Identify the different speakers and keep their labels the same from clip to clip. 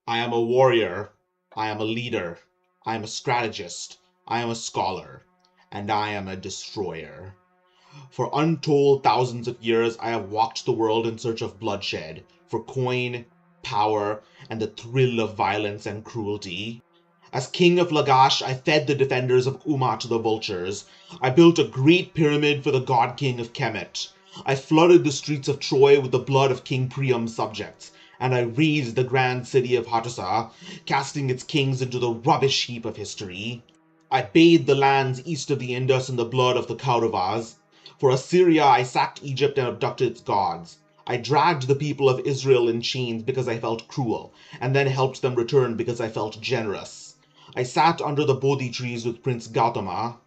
Speaker 1: I am a warrior, I am a leader, I am a strategist, I am a scholar, and I am a destroyer. For untold thousands of years, I have walked the world in search of bloodshed, for coin, power, and the thrill of violence and cruelty. As king of Lagash, I fed the defenders of Umma to the vultures. I built a great pyramid for the god king of Kemet. I flooded the streets of Troy with the blood of King Priam's subjects, and I razed the grand city of Hattusa, casting its kings into the rubbish heap of history. I bathed the lands east of the Indus in the blood of the Kauravas. For Assyria, I sacked Egypt and abducted its gods. I dragged the people of Israel in chains because I felt cruel, and then helped them return because I felt generous. I sat under the Bodhi trees with Prince Gautama.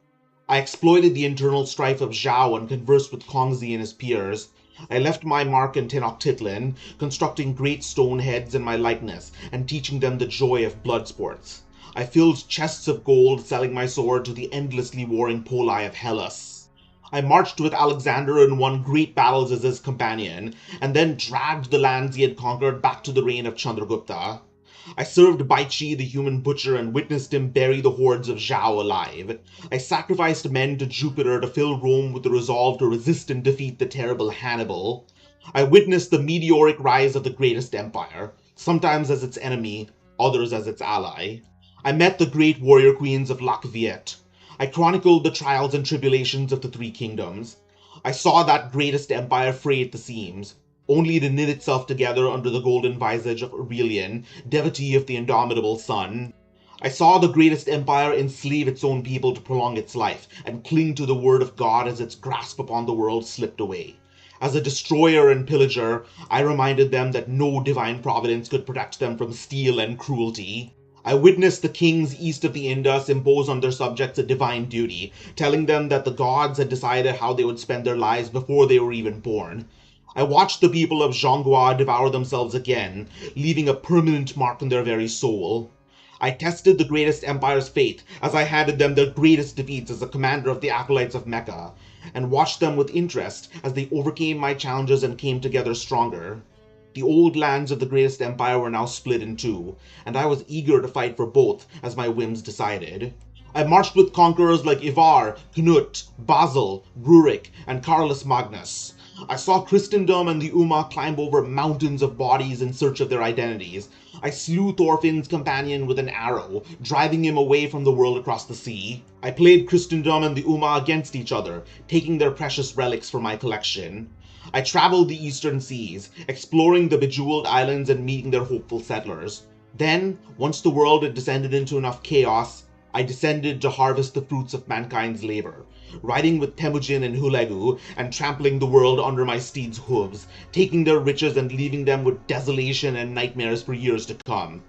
Speaker 1: I exploited the internal strife of Zhao and conversed with Kongzi and his peers. I left my mark in Tenochtitlan, constructing great stone heads in my likeness and teaching them the joy of blood sports. I filled chests of gold, selling my sword to the endlessly warring Poli of Hellas. I marched with Alexander and won great battles as his companion, and then dragged the lands he had conquered back to the reign of Chandragupta. I served Baichi, the human butcher, and witnessed him bury the hordes of Zhao alive. I sacrificed men to Jupiter to fill Rome with the resolve to resist and defeat the terrible Hannibal. I witnessed the meteoric rise of the greatest empire, sometimes as its enemy, others as its ally. I met the great warrior queens of Lac Viet. I chronicled the trials and tribulations of the three kingdoms. I saw that greatest empire fray at the seams, only to knit itself together under the golden visage of Aurelian, devotee of the indomitable sun. I saw the greatest empire enslave its own people to prolong its life, and cling to the word of God as its grasp upon the world slipped away. As a destroyer and pillager, I reminded them that no divine providence could protect them from steel and cruelty. I witnessed the kings east of the Indus impose on their subjects a divine duty, telling them that the gods had decided how they would spend their lives before they were even born. I watched the people of Zhonghua devour themselves again, leaving a permanent mark on their very soul. I tested the greatest empire's faith as I handed them their greatest defeats as the commander of the acolytes of Mecca, and watched them with interest as they overcame my challenges and came together stronger. The old lands of the greatest empire were now split in two, and I was eager to fight for both as my whims decided. I marched with conquerors like Ivar, Knut, Basil, Rurik, and Carolus Magnus. I saw Christendom and the Umma climb over mountains of bodies in search of their identities. I slew Thorfinn's companion with an arrow, driving him away from the world across the sea. I played Christendom and the Umma against each other, taking their precious relics for my collection. I traveled the eastern seas, exploring the bejeweled islands and meeting their hopeful settlers. Then, once the world had descended into enough chaos, I descended to harvest the fruits of mankind's labor, riding with Temujin and Hulegu, and trampling the world under my steeds' hooves, taking their riches and leaving them with desolation and nightmares for years to come.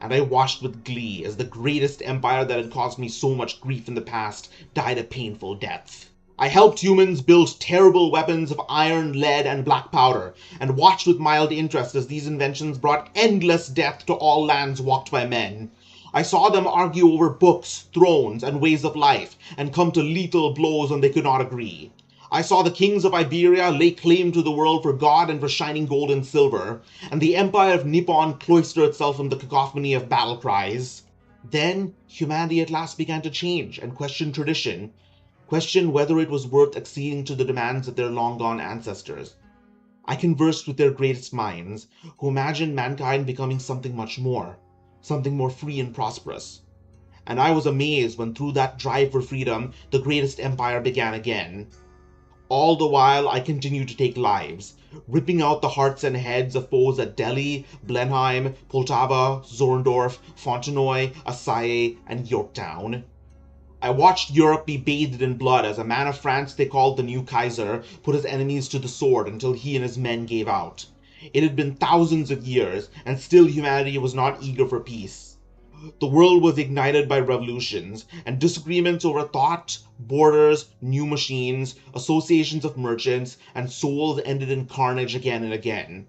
Speaker 1: And I watched with glee as the greatest empire that had caused me so much grief in the past died a painful death. I helped humans build terrible weapons of iron, lead, and black powder, and watched with mild interest as these inventions brought endless death to all lands walked by men. I saw them argue over books, thrones, and ways of life, and come to lethal blows when they could not agree. I saw the kings of Iberia lay claim to the world for God and for shining gold and silver, and the empire of Nippon cloister itself in the cacophony of battle cries. Then humanity at last began to change and question tradition, question whether it was worth acceding to the demands of their long-gone ancestors. I conversed with their greatest minds, who imagined mankind becoming something much more, something more free and prosperous. And I was amazed when through that drive for freedom, the greatest empire began again. All the while, I continued to take lives, ripping out the hearts and heads of foes at Delhi, Blenheim, Poltava, Zorndorf, Fontenoy, Assaye, and Yorktown. I watched Europe be bathed in blood as a man of France they called the new Kaiser put his enemies to the sword until he and his men gave out. It had been thousands of years, and still humanity was not eager for peace. The world was ignited by revolutions, and disagreements over thought, borders, new machines, associations of merchants, and souls ended in carnage again and again.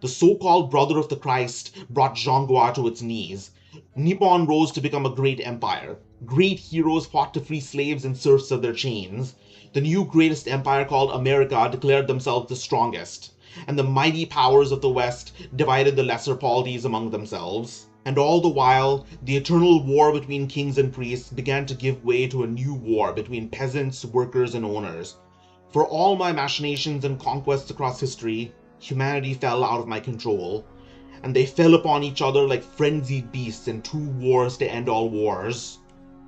Speaker 1: The so-called brother of the Christ brought Zhonghua to its knees. Nippon rose to become a great empire. Great heroes fought to free slaves and serfs of their chains. The new greatest empire called America declared themselves the strongest. and the mighty powers of the West divided the lesser polities among themselves. And all the while, the eternal war between kings and priests began to give way to a new war between peasants, workers, and owners. For all my machinations and conquests across history, humanity fell out of my control, and they fell upon each other like frenzied beasts in two wars to end all wars.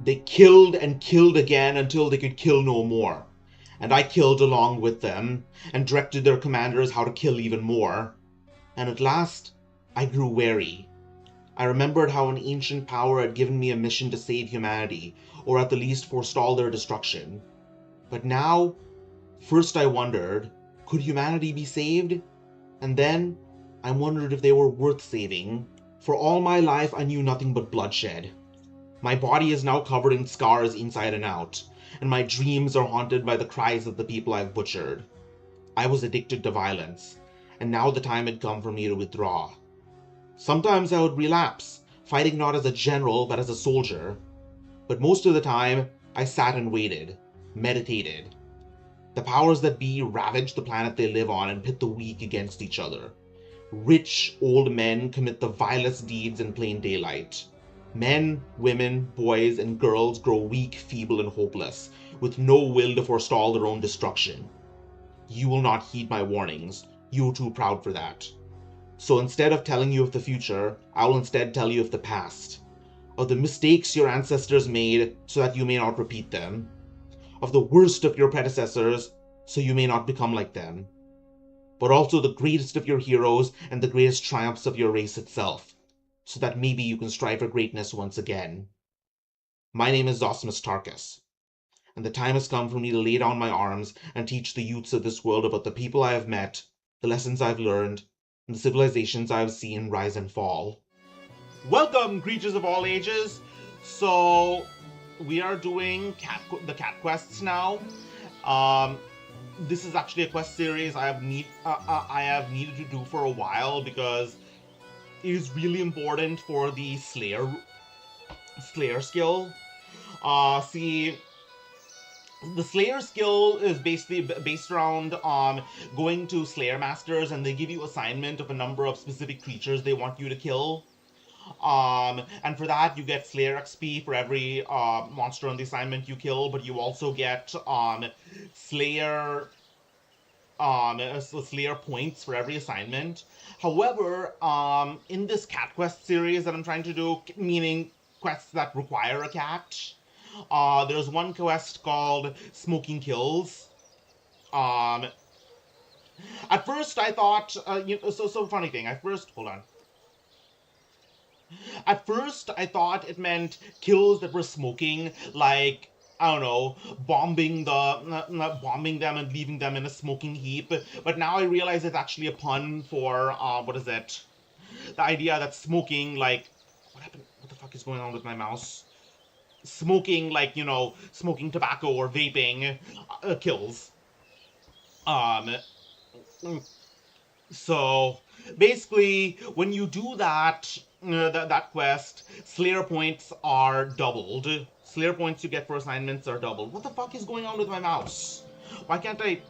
Speaker 1: They killed and killed again until they could kill no more, and I killed along with them, and directed their commanders how to kill even more. And at last, I grew weary. I remembered how an ancient power had given me a mission to save humanity, or at the least forestall their destruction. But now, first I wondered, could humanity be saved? And then, I wondered if they were worth saving. For all my life, I knew nothing but bloodshed. My body is now covered in scars inside and out, and my dreams are haunted by the cries of the people I've butchered. I was addicted to violence, and now the time had come for me to withdraw. Sometimes I would relapse, fighting not as a general but as a soldier. But most of the time, I sat and waited, meditated. The powers that be ravage the planet they live on and pit the weak against each other. Rich, old men commit the vilest deeds in plain daylight. Men, women, boys, and girls grow weak, feeble, and hopeless, with no will to forestall their own destruction. You will not heed my warnings. You are too proud for that. So instead of telling you of the future, I will instead tell you of the past, of the mistakes your ancestors made so that you may not repeat them, of the worst of your predecessors so you may not become like them, but also the greatest of your heroes and the greatest triumphs of your race itself, so that maybe you can strive for greatness once again. My name is Zosimus Tarkus, and the time has come for me to lay down my arms and teach the youths of this world about the people I have met, the lessons I've learned, and the civilizations I have seen rise and fall. Welcome, creatures of all ages! So, we are doing the cat quests now. This is actually a quest series I have needed to do for a while because it is really important for the Slayer skill. See, the Slayer skill is basically based around going to Slayer Masters, and they give you assignment of a number of specific creatures they want you to kill. And for that you get Slayer XP for every monster on the assignment you kill, but you also get Slayer points for every assignment. However, in this cat quest series that I'm trying to do, meaning quests that require a cat, there's one quest called Smoking Kills. At first I thought, so funny thing, hold on. At first, I thought it meant kills that were smoking, like, I don't know, bombing them and leaving them in a smoking heap. But now I realize it's actually a pun for, the idea that smoking, like, what happened? What the fuck is going on with my mouse? Smoking, like, smoking tobacco or vaping kills. So, basically, when you do that quest, Slayer points are doubled. Slayer points you get for assignments are doubled. What the fuck is going on with my mouse? Why can't I...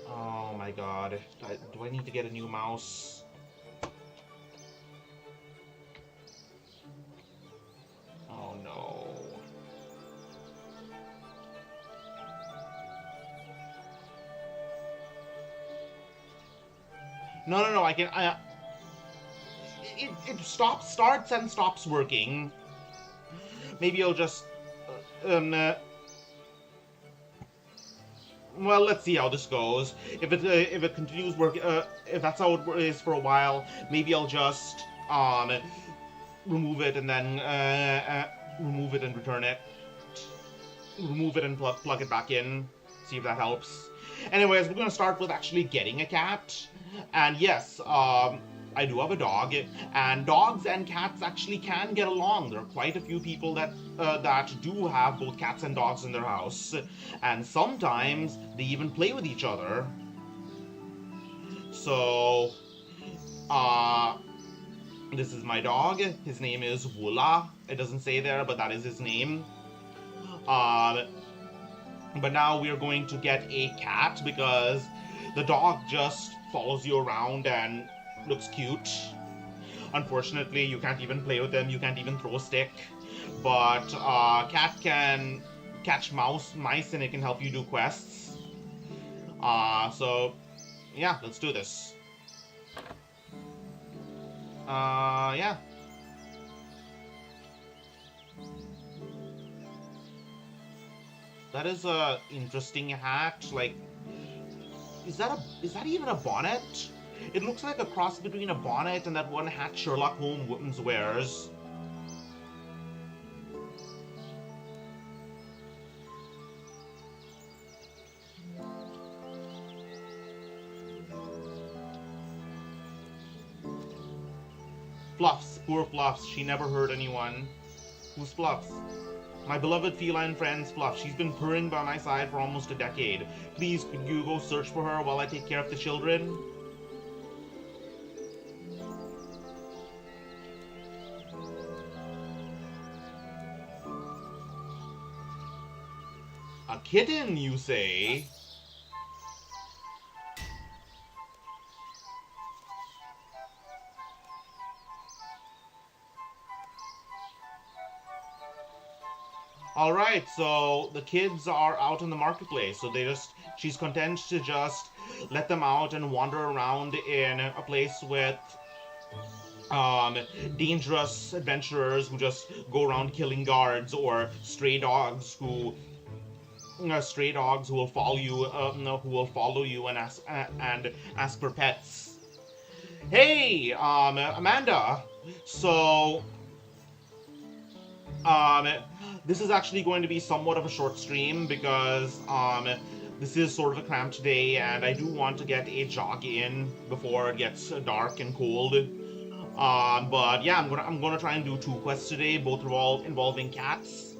Speaker 1: Oh my god. Do I need to get a new mouse? Oh no. No, I can... It starts and stops working. Maybe I'll just... well, let's see how this goes. If it continues working, if that's how it is for a while, maybe I'll just, remove it and then, remove it and return it. Remove it and plug it back in. See if that helps. Anyways, we're gonna start with actually getting a cat. And yes, I do have a dog, and dogs and cats actually can get along. There are quite a few people that do have both cats and dogs in their house, and sometimes they even play with each other. So, This is my dog. His name is Wula. It doesn't say there, but that is his name. Um, but now we're going to get a cat because the dog just follows you around and looks cute. Unfortunately, you can't even play with him. You can't even throw a stick. But cat can catch mice, and it can help you do quests. So yeah, let's do this. Yeah. That is a interesting hat. Like, is that even a bonnet? It looks like a cross between a bonnet and that one hat Sherlock Holmes wears. Fluffs, poor Fluffs. She never hurt anyone. Who's Fluffs? My beloved feline friend's Fluff. She's been purring by my side for almost a decade. Please, could you go search for her while I take care of the children? A kitten, you say? Alright, so the kids are out in the marketplace, so she's content to just let them out and wander around in a place with dangerous adventurers who just go around killing guards, or stray dogs who will follow you, and ask for pets. Hey, Amanda. So, this is actually going to be somewhat of a short stream because this is sort of a cramped day, and I do want to get a jog in before it gets dark and cold. But yeah, I'm gonna try and do 2 quests today, both involving cats.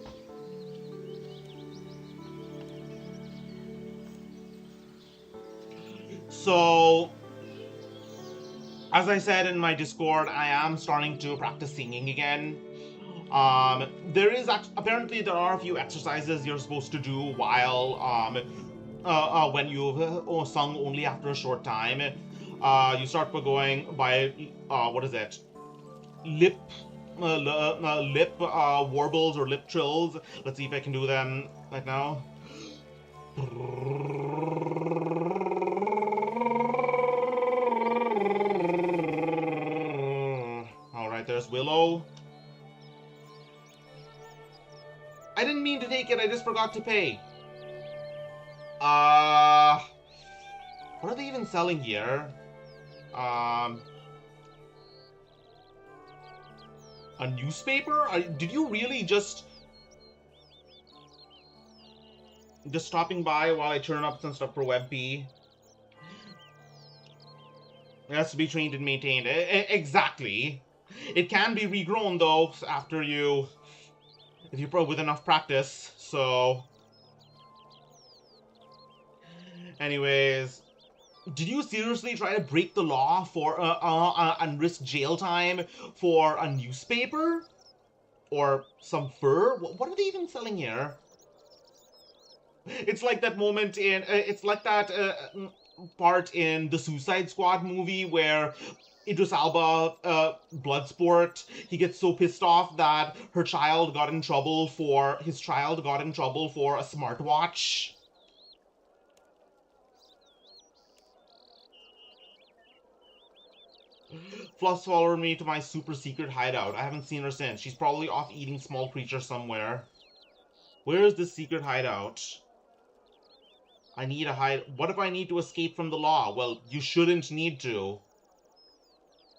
Speaker 1: So, as I said in my Discord, I am starting to practice singing again. Apparently there are a few exercises you're supposed to do while when you've sung only after a short time. You start by going by what is it? Lip warbles or lip trills. Let's see if I can do them right now. Alright, there's Willow. I didn't mean to take it, I just forgot to pay. What are they even selling here? A newspaper? Did you really just stopping by while I turn up some stuff for WebP? It has to be trained and maintained. Exactly. It can be regrown though after if you with enough practice. So, anyways, did you seriously try to break the law for and risk jail time for a newspaper or some fur? What are they even selling here? It's like that moment it's like that part in the Suicide Squad movie where Idris Elba, Bloodsport, he gets so pissed off that his child got in trouble for a smartwatch. Fluff's followed me to my super secret hideout. I haven't seen her since. She's probably off eating small creatures somewhere. Where is this secret hideout? I need a What if I need to escape from the law? Well, you shouldn't need to.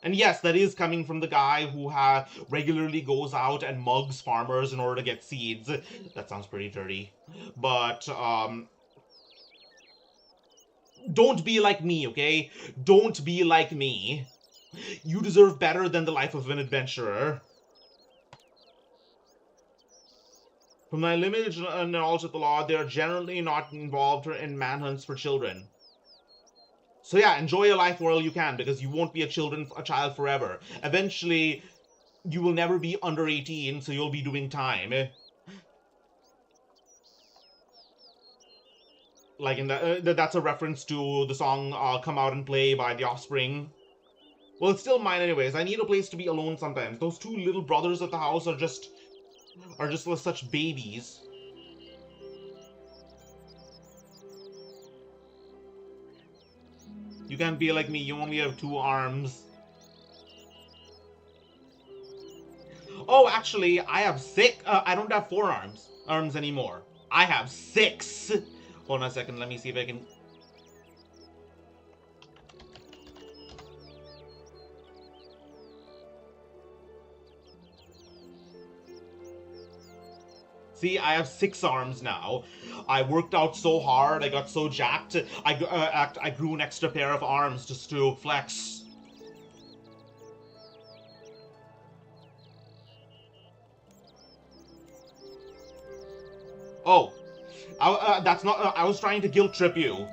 Speaker 1: And yes, that is coming from the guy who regularly goes out and mugs farmers in order to get seeds. That sounds pretty dirty. But, don't be like me, okay? Don't be like me. You deserve better than the life of an adventurer. From my limited knowledge of the law, they are generally not involved in manhunts for children. So yeah, enjoy your life while you can, because you won't be a child forever. Eventually, you will never be under 18, so you'll be doing time. Like in that's a reference to the song "Come Out and Play" by The Offspring. Well, it's still mine anyways. I need a place to be alone sometimes. Those two little brothers at the house are just such babies. You can't be like me. You only have 2 arms. Oh, actually, I have 6. I don't have 4 arms anymore. I have 6. Hold on a second. Let me see if I can. See, I have 6 arms now. I worked out so hard. I got so jacked. I grew an extra pair of arms just to flex. Oh, that's not. I was trying to guilt trip you.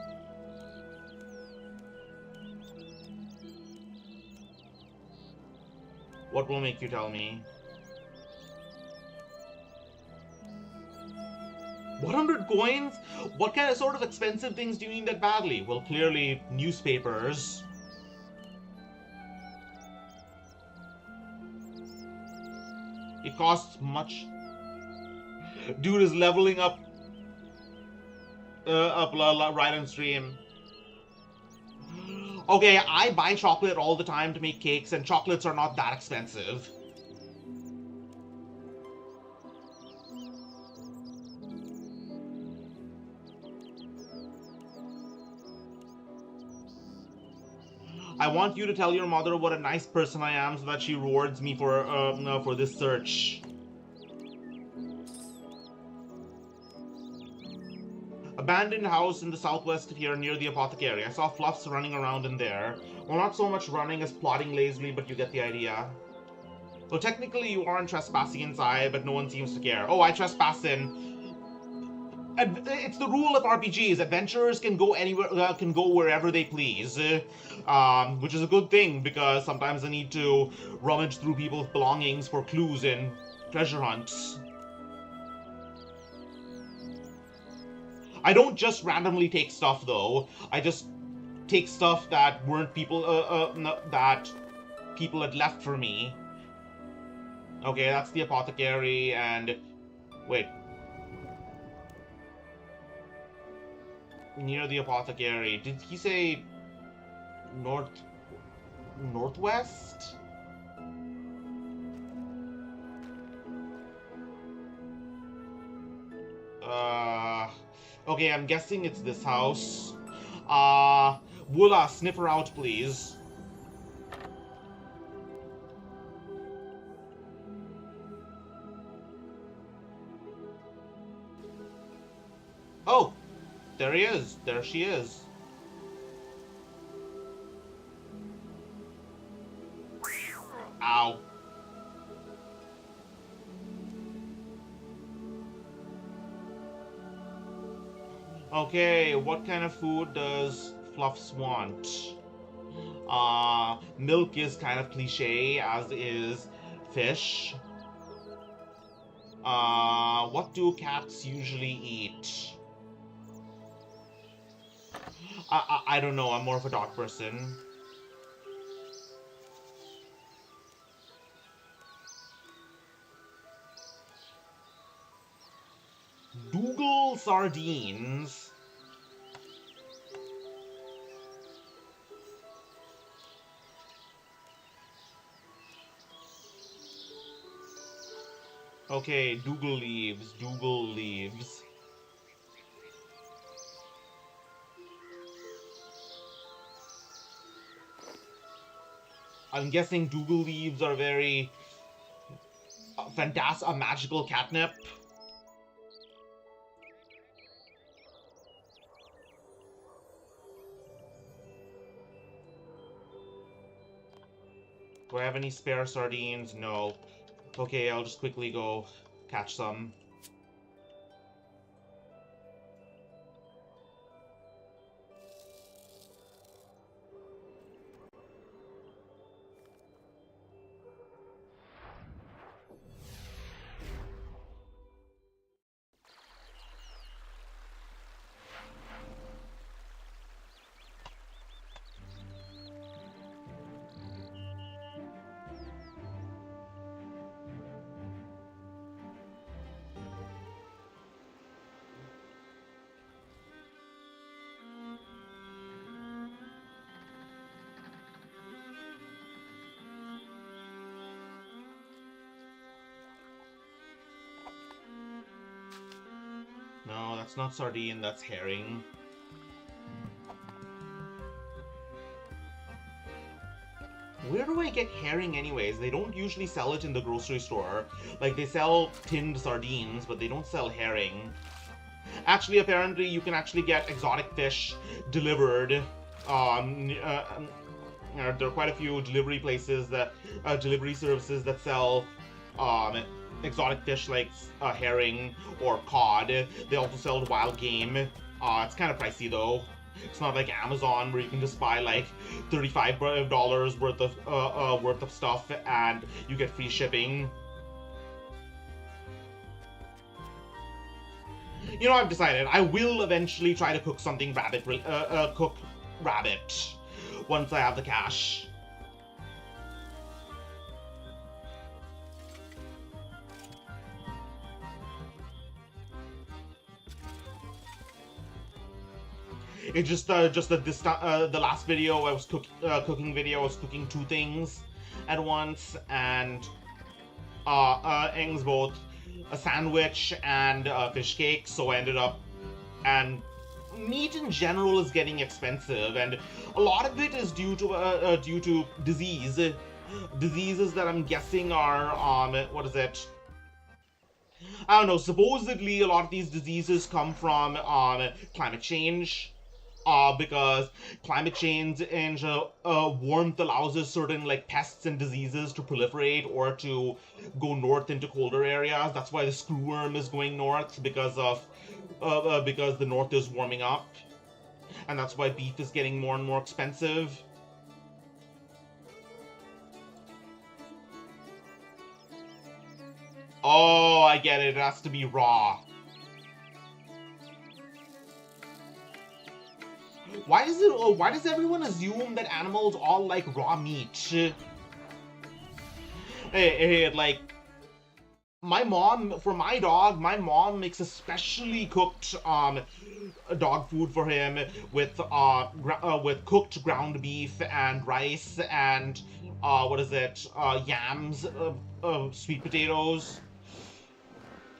Speaker 1: What will make you tell me? 100 coins? What kind of sort of expensive things do you need that badly? Well, clearly newspapers. It costs much. Dude is leveling up right on stream. Okay, I buy chocolate all the time to make cakes, and chocolates are not that expensive. I want you to tell your mother what a nice person I am so that she rewards me for this search. Abandoned house in the southwest of here near the apothecary. I saw Fluffs running around in there. Well, not so much running as plodding lazily, but you get the idea. Well, technically you aren't trespassing inside, but no one seems to care. Oh, I trespass in. It's the rule of RPGs. Adventurers can go anywhere, can go wherever they please, which is a good thing because sometimes they need to rummage through people's belongings for clues in treasure hunts. I don't just randomly take stuff though. I just take stuff that weren't that people had left for me. Okay, that's the apothecary, and wait. Near the apothecary. Did he say northwest? Okay, I'm guessing it's this house. Woola, sniff her out, please. Oh! There he is. There she is. Ow. Okay, what kind of food does Fluffs want? Milk is kind of cliche, as is fish. What do cats usually eat? I don't know, I'm more of a dog person. Dougal sardines. Okay, Dougal leaves, Dougal leaves. I'm guessing Dougal leaves are very fantastic, magical catnip. Do I have any spare sardines? No. Okay, I'll just quickly go catch some. No, that's not sardine, that's herring. Where do I get herring anyways? They don't usually sell it in the grocery store. Like, they sell tinned sardines, but they don't sell herring. Actually, apparently, you can actually get exotic fish delivered. There are quite a few delivery places that, delivery services that sell exotic fish like herring or cod. They also sell wild game. It's kind of pricey though. It's not like Amazon where you can just buy like $35 worth of stuff and you get free shipping. You know, I've decided I will eventually try to cook something cook rabbit once I have the cash. It's just that the last video I was cooking video I was cooking two things at once, and things both a sandwich and a fish cake. So I ended up, and meat in general is getting expensive, and a lot of it is due to diseases that I'm guessing are what is it? I don't know. Supposedly, a lot of these diseases come from climate change. Because climate change and warmth allows us certain like pests and diseases to proliferate or to go north into colder areas. That's why the screwworm is going north because the north is warming up, and that's why beef is getting more and more expensive. Oh, I get it. It has to be raw. Why does everyone assume that animals all like raw meat? Like, my mom, for my dog, my mom makes especially cooked dog food for him with cooked ground beef and rice and what is it? Yams, sweet potatoes.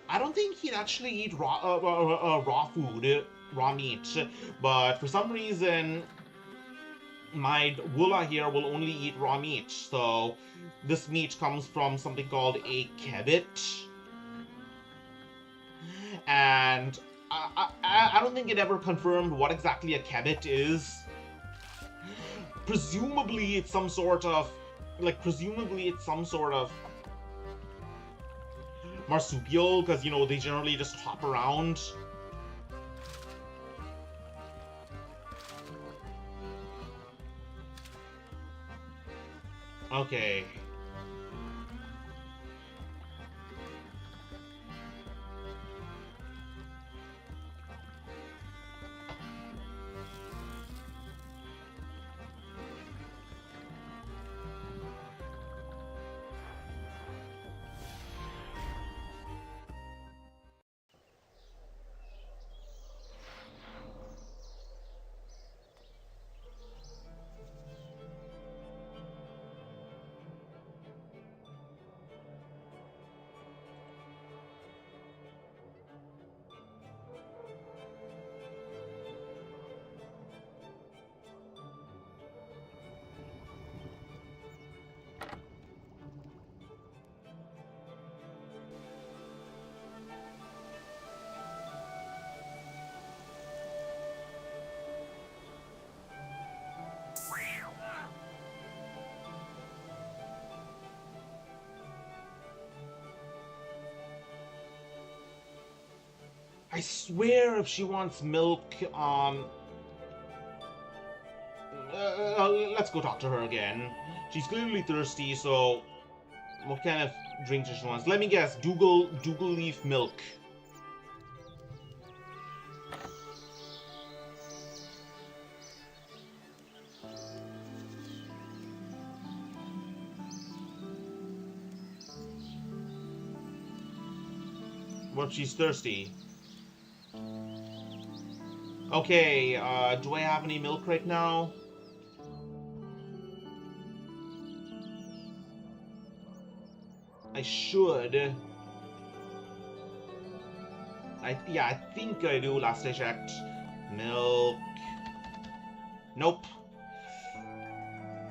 Speaker 1: I don't think he'd actually eat raw food, raw meat, but for some reason, my Woola here will only eat raw meat. So this meat comes from something called a kebbit, and I don't think it ever confirmed what exactly a kebbit is. Presumably, it's some sort of marsupial, because, you know, they generally just hop around. Okay. I swear if she wants milk, let's go talk to her again. She's clearly thirsty, so what kind of drink does she want? Let me guess, Dougal leaf milk. Well, she's thirsty. Okay, do I have any milk right now? I should. Yeah, I think I do. Last I checked. Milk. Nope.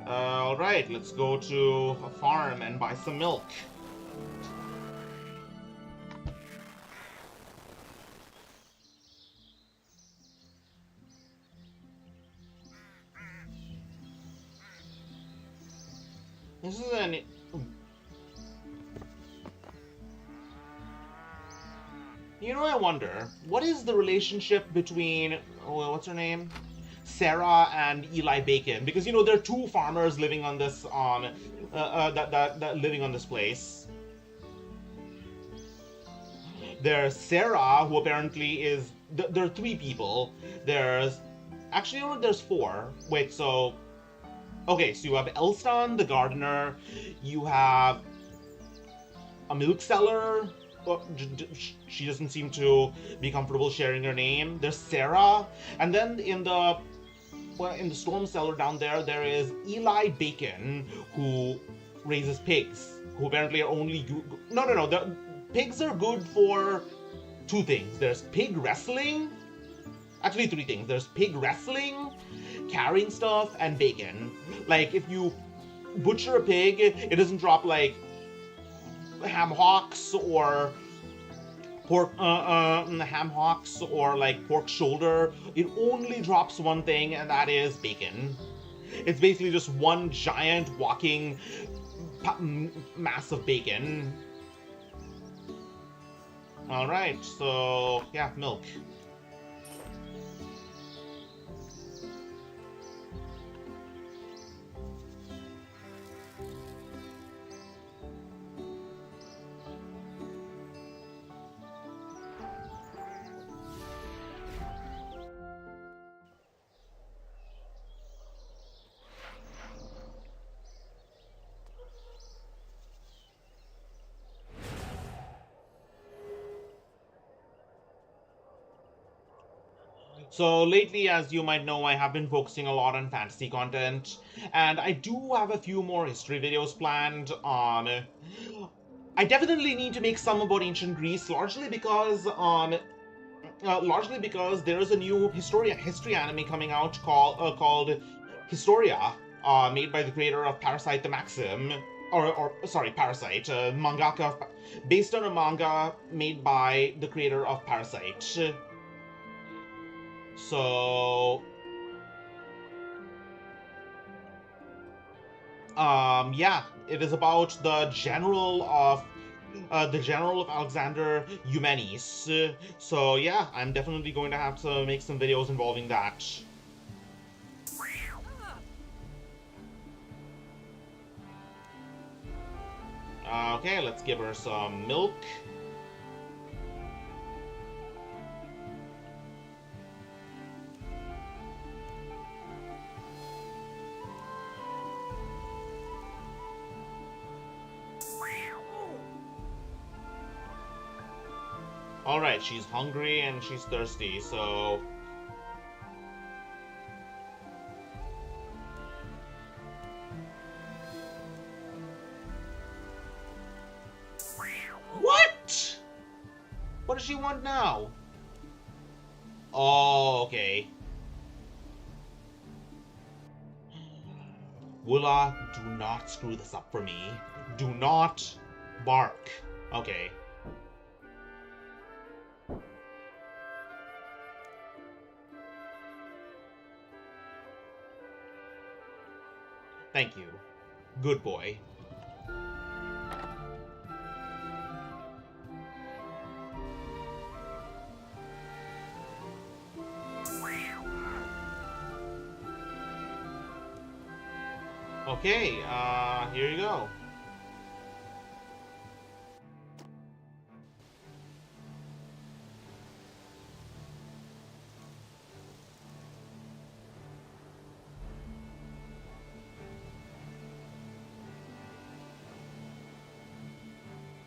Speaker 1: Alright, let's go to a farm and buy some milk. This is an... You know, I wonder, what is the relationship between... Oh, what's her name? Sarah and Eli Bacon? Because, you know, there are two farmers living on this, that living on this place. There's Sarah, who apparently is... There are three people. There's... Actually, you know, there's four. Wait, so... Okay, so you have Elstan, the gardener. You have a milk seller. She doesn't seem to be comfortable sharing her name. There's Sarah, and then in the storm cellar down there, there is Eli Bacon, who raises pigs, who apparently are only no. The pigs are good for two things. There's pig wrestling. Actually, three things. There's pig wrestling, carrying stuff, and bacon. Like, if you butcher a pig, it doesn't drop, like, ham hocks or pork, ham hocks or, like, pork shoulder. It only drops one thing, and that is bacon. It's basically just one giant walking mass of bacon. Alright, so, yeah, milk. So lately, as you might know, I have been focusing a lot on fantasy content, and I do have a few more history videos planned on... I definitely need to make some about ancient Greece, largely because there is a new history anime coming out called Historia, made by the creator of Parasite the Maxim, or sorry, Parasite, mangaka, based on a manga made by the creator of Parasite. So, yeah, it is about the general of Alexander Eumenes. So yeah, I'm definitely going to have to make some videos involving that. Okay, let's give her some milk. Alright, she's hungry and she's thirsty, so... What? What does she want now? Oh, okay. Woola, do not screw this up for me. Do not bark. Okay. Thank you. Good boy. Okay, here you go.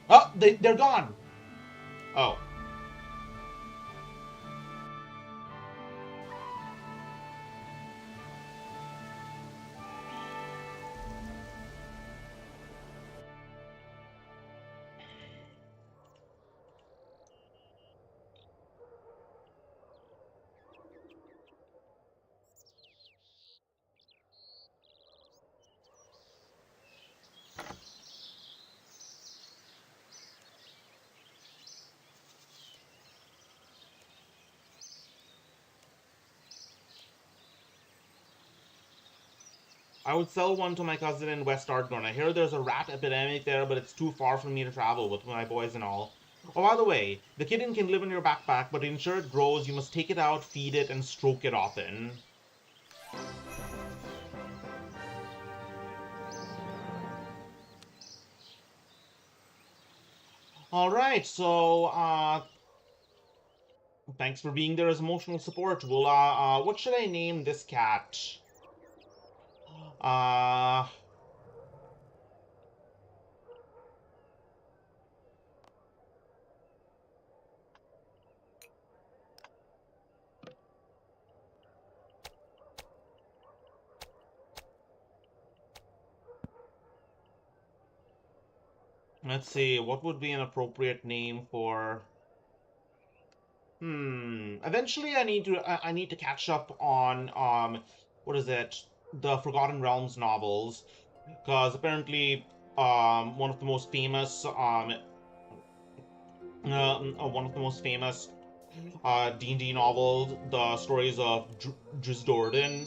Speaker 1: Oh, they're gone. Oh. I would sell one to my cousin in West Ardgorn. I hear there's a rat epidemic there, but it's too far for me to travel with my boys and all. Oh, by the way, the kitten can live in your backpack, but to ensure it grows, you must take it out, feed it, and stroke it often. Alright, so, thanks for being there as emotional support, Wula. What should I name this cat? Uh, let's see, what would be an appropriate name for... Eventually I need to catch up on, what is it? The Forgotten Realms novels. Because apparently, one of the most famous, one of the most famous D&D novels, the stories of Drisdordan,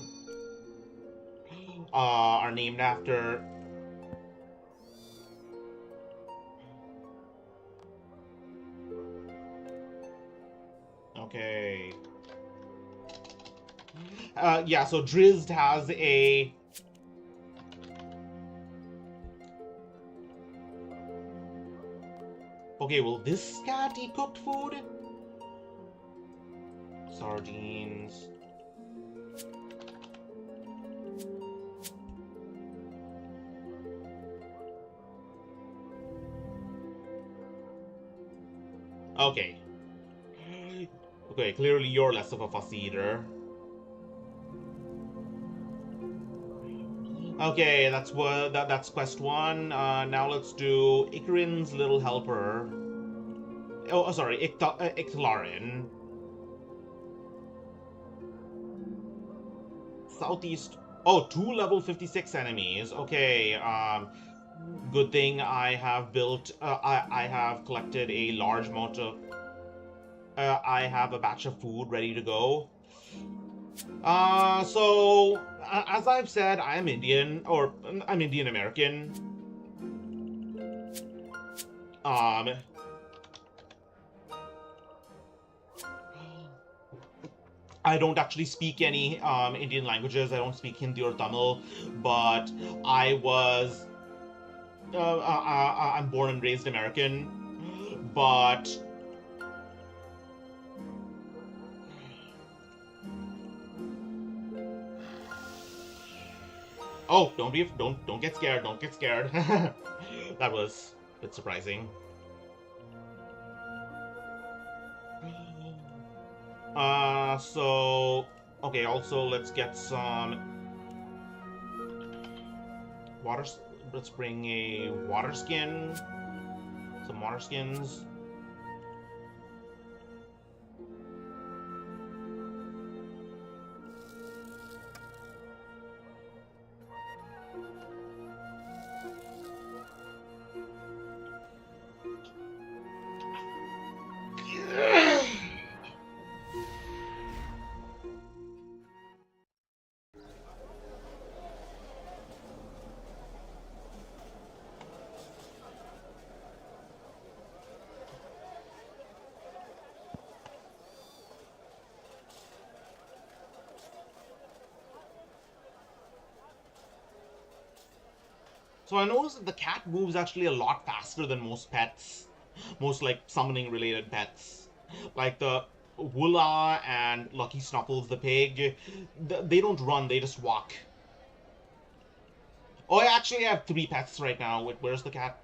Speaker 1: are named after... Okay. Yeah, so Drizzt has a... Okay, will this cat eat cooked food? Sardines. Okay. Okay, clearly you're less of a fuss eater. Okay, that's quest one. Now let's do Ikarin's Little Helper. Oh, sorry, Ictalarin. Southeast. Oh, two level 56 enemies. Okay, good thing I have built, I have collected a large amount of, I have a batch of food ready to go. So, as I've said, I'm Indian, or I'm Indian American. Um, I don't actually speak any Indian languages. I don't speak Hindi or Tamil, but I was I'm born and raised American, but oh, don't get scared. Don't get scared. That was a bit surprising. So okay. Also, let's get some water. Let's bring a water skin. Some water skins. So I noticed that the cat moves actually a lot faster than most pets. Most, like, summoning related pets. Like the Woola and Lucky Snuffles the pig. They don't run, they just walk. Oh, I actually have 3 pets right now. Wait, where's the cat?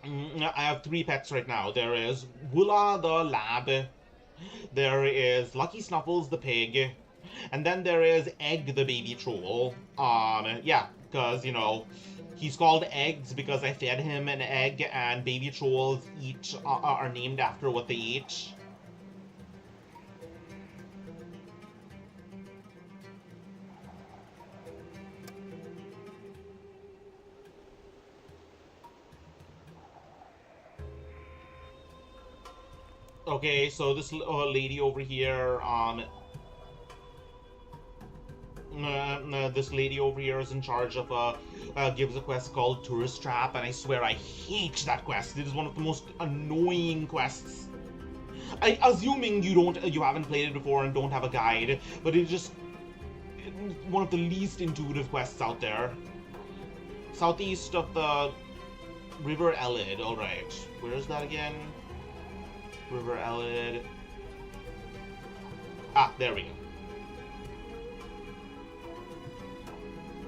Speaker 1: I have 3 pets right now. There is Woola the lab. There is Lucky Snuffles the pig. And then there is Egg the baby troll. Yeah, because, you know, he's called Eggs because I fed him an egg, and baby trolls are named after what they eat. Okay, so this lady over here, this lady over here is in charge of gives a quest called Tourist Trap, and I swear I hate that quest. It is one of the most annoying quests. Assuming you haven't played it before and don't have a guide, but it's just one of the least intuitive quests out there. Southeast of the River Elid. All right, where is that again? River Elid. Ah, there we go.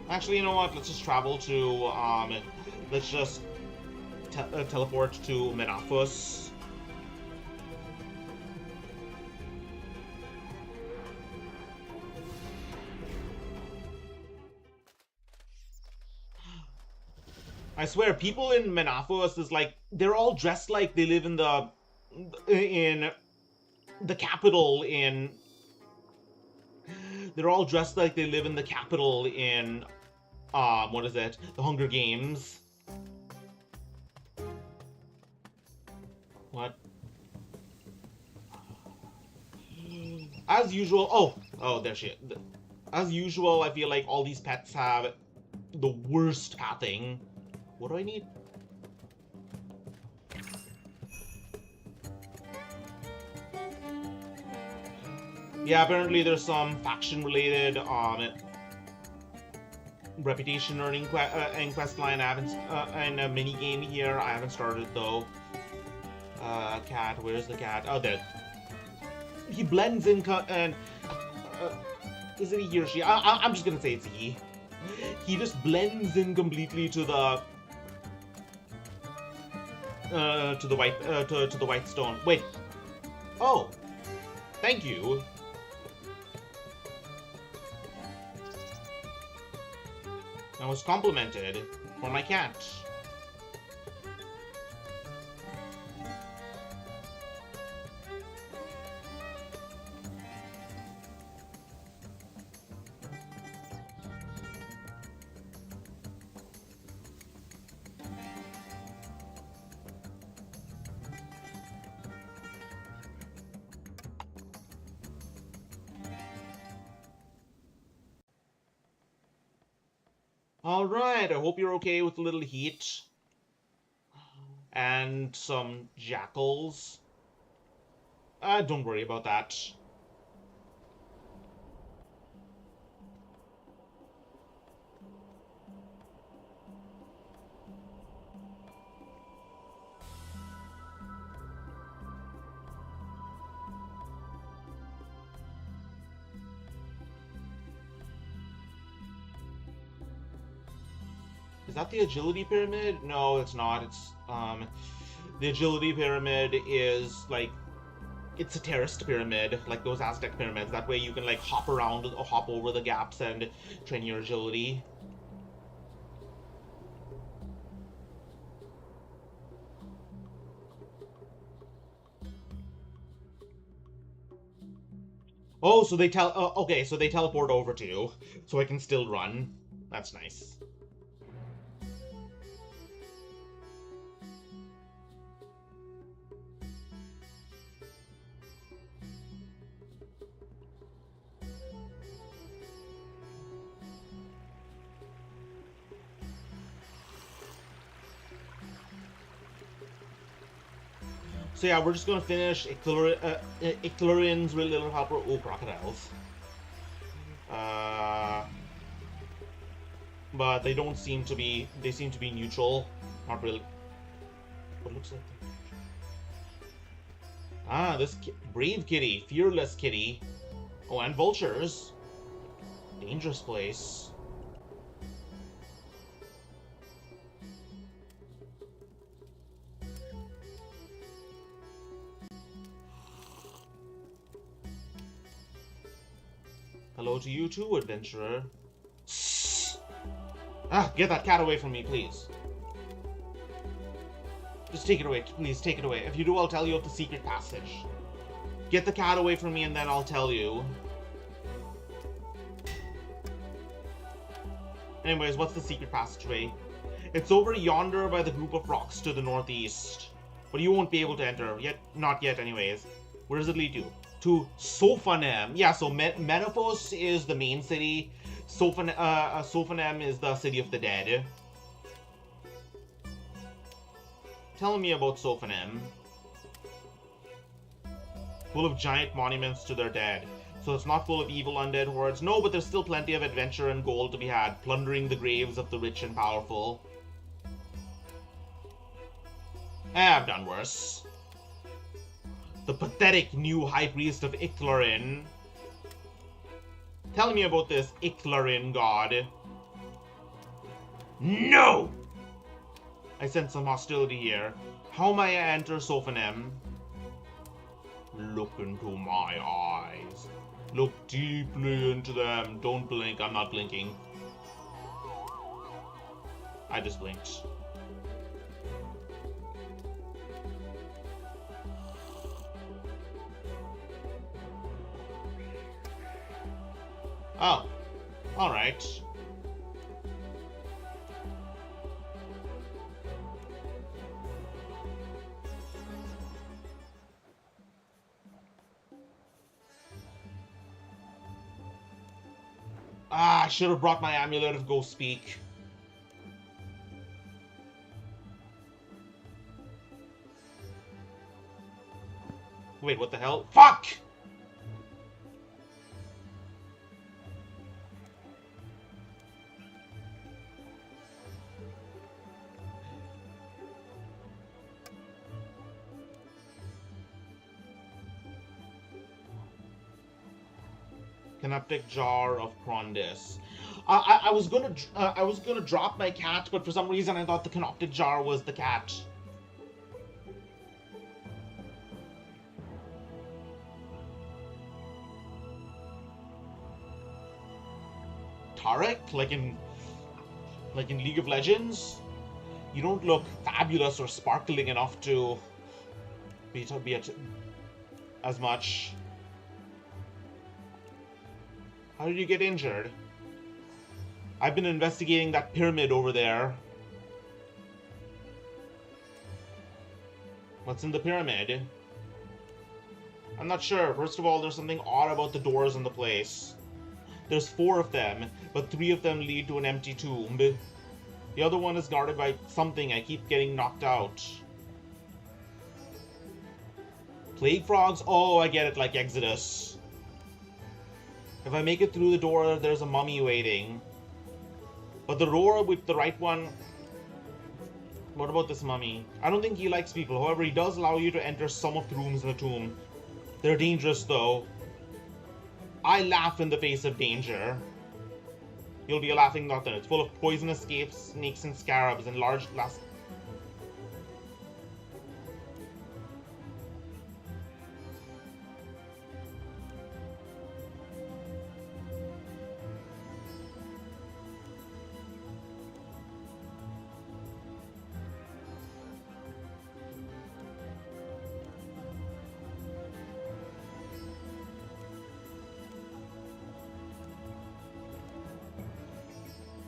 Speaker 1: Actually, you know what? Let's just travel to, let's just teleport to Menafus. I swear, people in Menafus is like, they're all dressed like they live in the capital in... They're all dressed like they live in the capital in, what is it? The Hunger Games. What? As usual, oh, there she is. As usual, I feel like all these pets have the worst pathing. What do I need? Yeah, apparently there's some faction-related reputation earning quest line. I haven't and a mini game here. I haven't started though. Cat, where's the cat? Oh, there. He blends in and is it he or she? I'm just gonna say it's he. He just blends in completely to the white stone. Wait. Oh, thank you. I was complimented for my cat. Alright, I hope you're okay with a little heat. And some jackals. Don't worry about that. Is that the agility pyramid? No, it's not. It's, the agility pyramid is, like, it's a terraced pyramid, like those Aztec pyramids. That way you can, like, hop around or hop over the gaps and train your agility. Oh, so they okay, so they teleport over to you, so I can still run. That's nice. So yeah, we're just gonna finish Ichlarian's really little helper. Oh, crocodiles. But they don't seem to be. They seem to be neutral. Not really. What looks like? Ah, this brave kitty, fearless kitty. Oh, and vultures. Dangerous place. Hello to you too, adventurer. Ah, get that cat away from me, please. Just take it away, please, take it away. If you do, I'll tell you of the secret passage. Get the cat away from me and then I'll tell you. Anyways, what's the secret passageway? It's over yonder by the group of rocks to the northeast. But you won't be able to enter. Not yet, anyways. Where does it lead to? To Sophanem. Yeah, so Menafos is the main city. Sophanem is the city of the dead. Tell me about Sophanem. Full of giant monuments to their dead. So it's not full of evil undead hordes. No, but there's still plenty of adventure and gold to be had, plundering the graves of the rich and powerful. I've done worse. The pathetic new High Priest of Icthlarin. Tell me about this Icthlarin god. No! I sense some hostility here. How may I enter Sophanem? Look into my eyes. Look deeply into them. Don't blink. I'm not blinking. I just blinked. Oh. Alright. I should have brought my amulet of Ghost Speak. Wait, what the hell? Fuck! Canoptic Jar of Krondis. I was gonna drop my cat, but for some reason I thought the Canoptic Jar was the cat. Tarek, like in League of Legends, you don't look fabulous or sparkling enough to be as much. How did you get injured? I've been investigating that pyramid over there. What's in the pyramid? I'm not sure. First of all, there's something odd about the doors in the place. There's 4 of them, but 3 of them lead to an empty tomb. The other one is guarded by something. I keep getting knocked out. Plague frogs? Oh, I get it, like Exodus. If I make it through the door, there's a mummy waiting. But the roar with the right one... What about this mummy? I don't think he likes people. However, he does allow you to enter some of the rooms in the tomb. They're dangerous, though. I laugh in the face of danger. You'll be a laughing nothing. It's full of poisonous scapes, snakes, and scarabs, and large glass...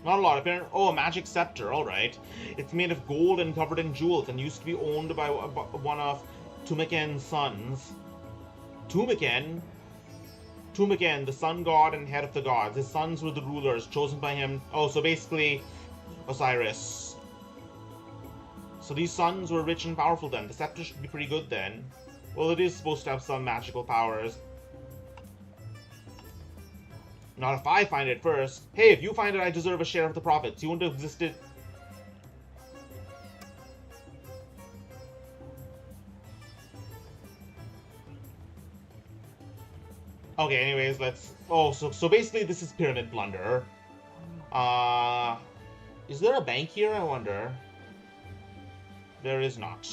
Speaker 1: Not a lot, apparently. Oh, a magic scepter, alright. It's made of gold and covered in jewels and used to be owned by one of Tumiken's sons. Tumiken? Tumiken, the sun god and head of the gods. His sons were the rulers chosen by him. Oh, so basically Osiris. So these sons were rich and powerful then. The scepter should be pretty good then. Well, it is supposed to have some magical powers. Not if I find it first. Hey, if you find it, I deserve a share of the profits. You wouldn't have existed. Okay, anyways, let's... Oh, so basically this is Pyramid Plunder. Is there a bank here, I wonder? There is not.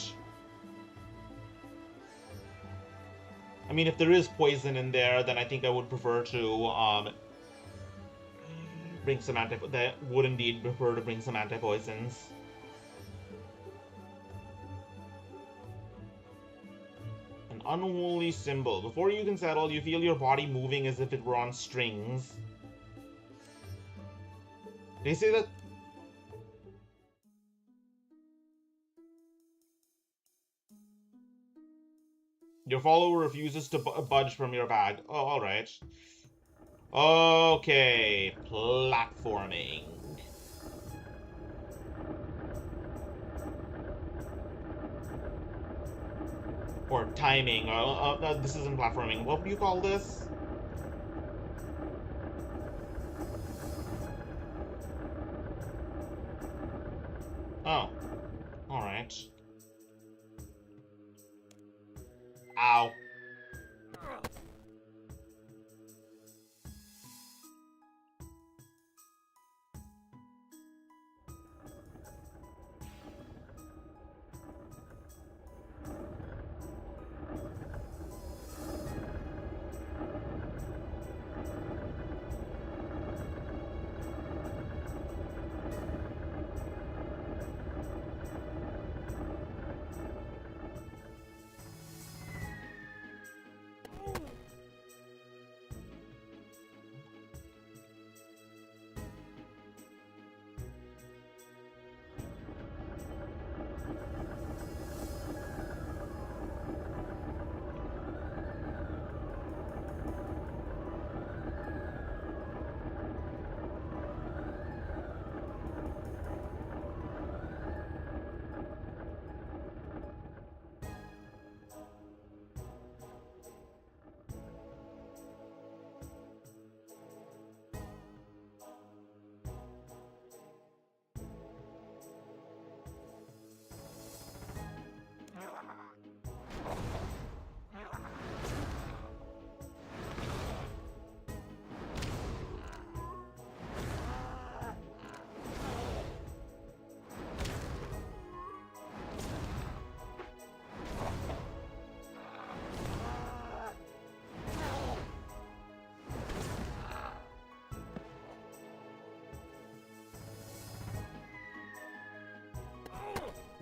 Speaker 1: I mean, if there is poison in there, then I think I would prefer to, bring some that would indeed prefer to bring some anti-poisons. An unholy symbol. Before you can settle, you feel your body moving as if it were on strings. They say that... Your follower refuses to budge from your bag. Oh, alright. Okay, platforming. Or timing. This isn't platforming. What do you call this? Oh, alright. Ow.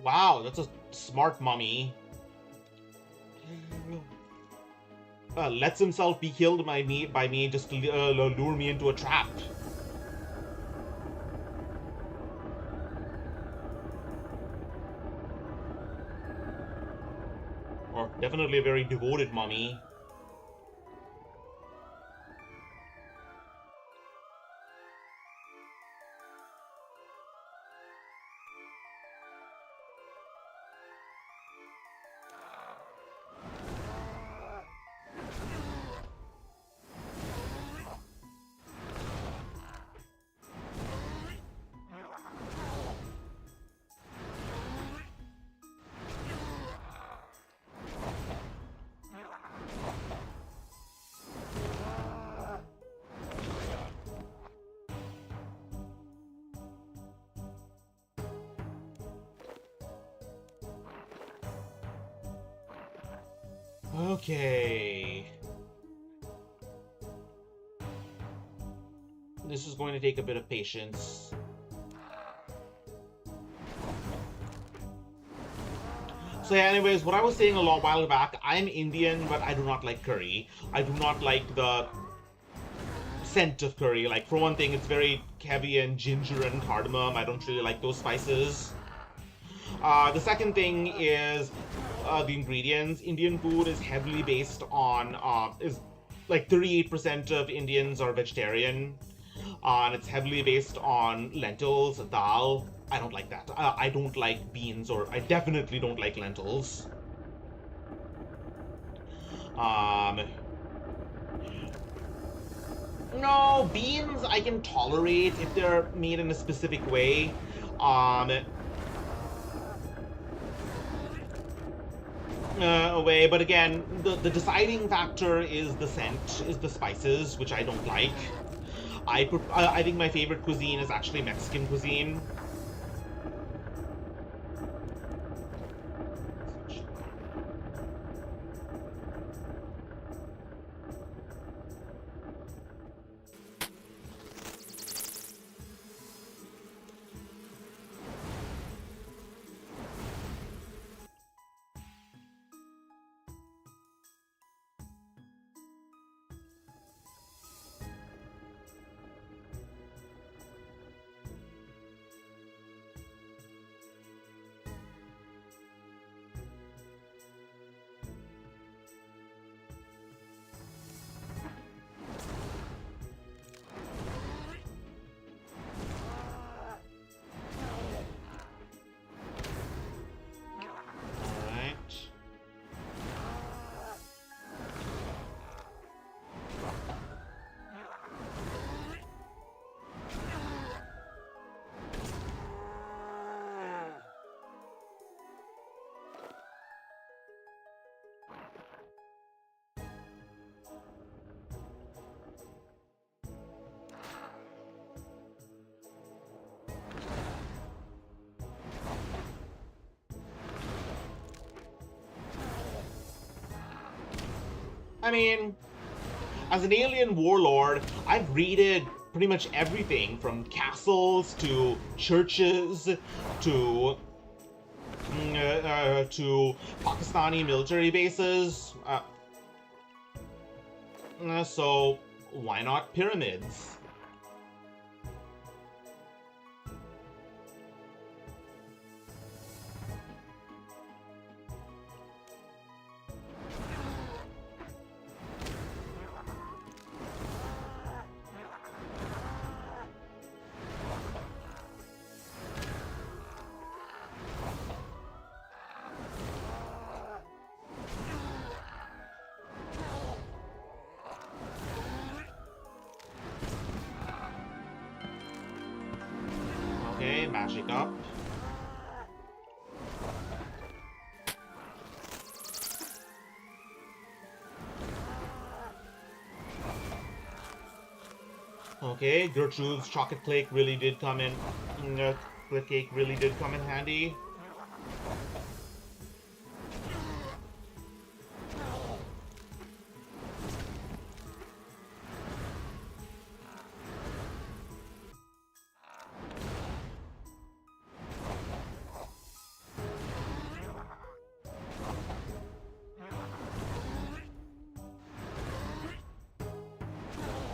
Speaker 1: Wow, that's a smart mummy. Lets himself be killed by me just to lure me into a trap. Or definitely a very devoted mummy. Okay. This is going to take a bit of patience. So yeah, anyways, what I was saying a long while back, I'm Indian, but I do not like curry. I do not like the scent of curry. Like, for one thing, it's very heavy in ginger and cardamom. I don't really like those spices. The second thing is the ingredients. Indian food is heavily based on is like 38% of Indians are vegetarian, and it's heavily based on lentils, dal. I don't like that. I don't like beans, or I definitely don't like lentils. Um, no, beans I can tolerate if they're made in a specific way. Away, but again, the deciding factor is the scent, is the spices, which I don't like. I think my favorite cuisine is actually Mexican cuisine. I mean, as an alien warlord, I've raided pretty much everything from castles to churches to Pakistani military bases. So why not pyramids? Okay, magic up. Okay, Gertrude's chocolate cake really did come in. Chocolate cake really did come in handy.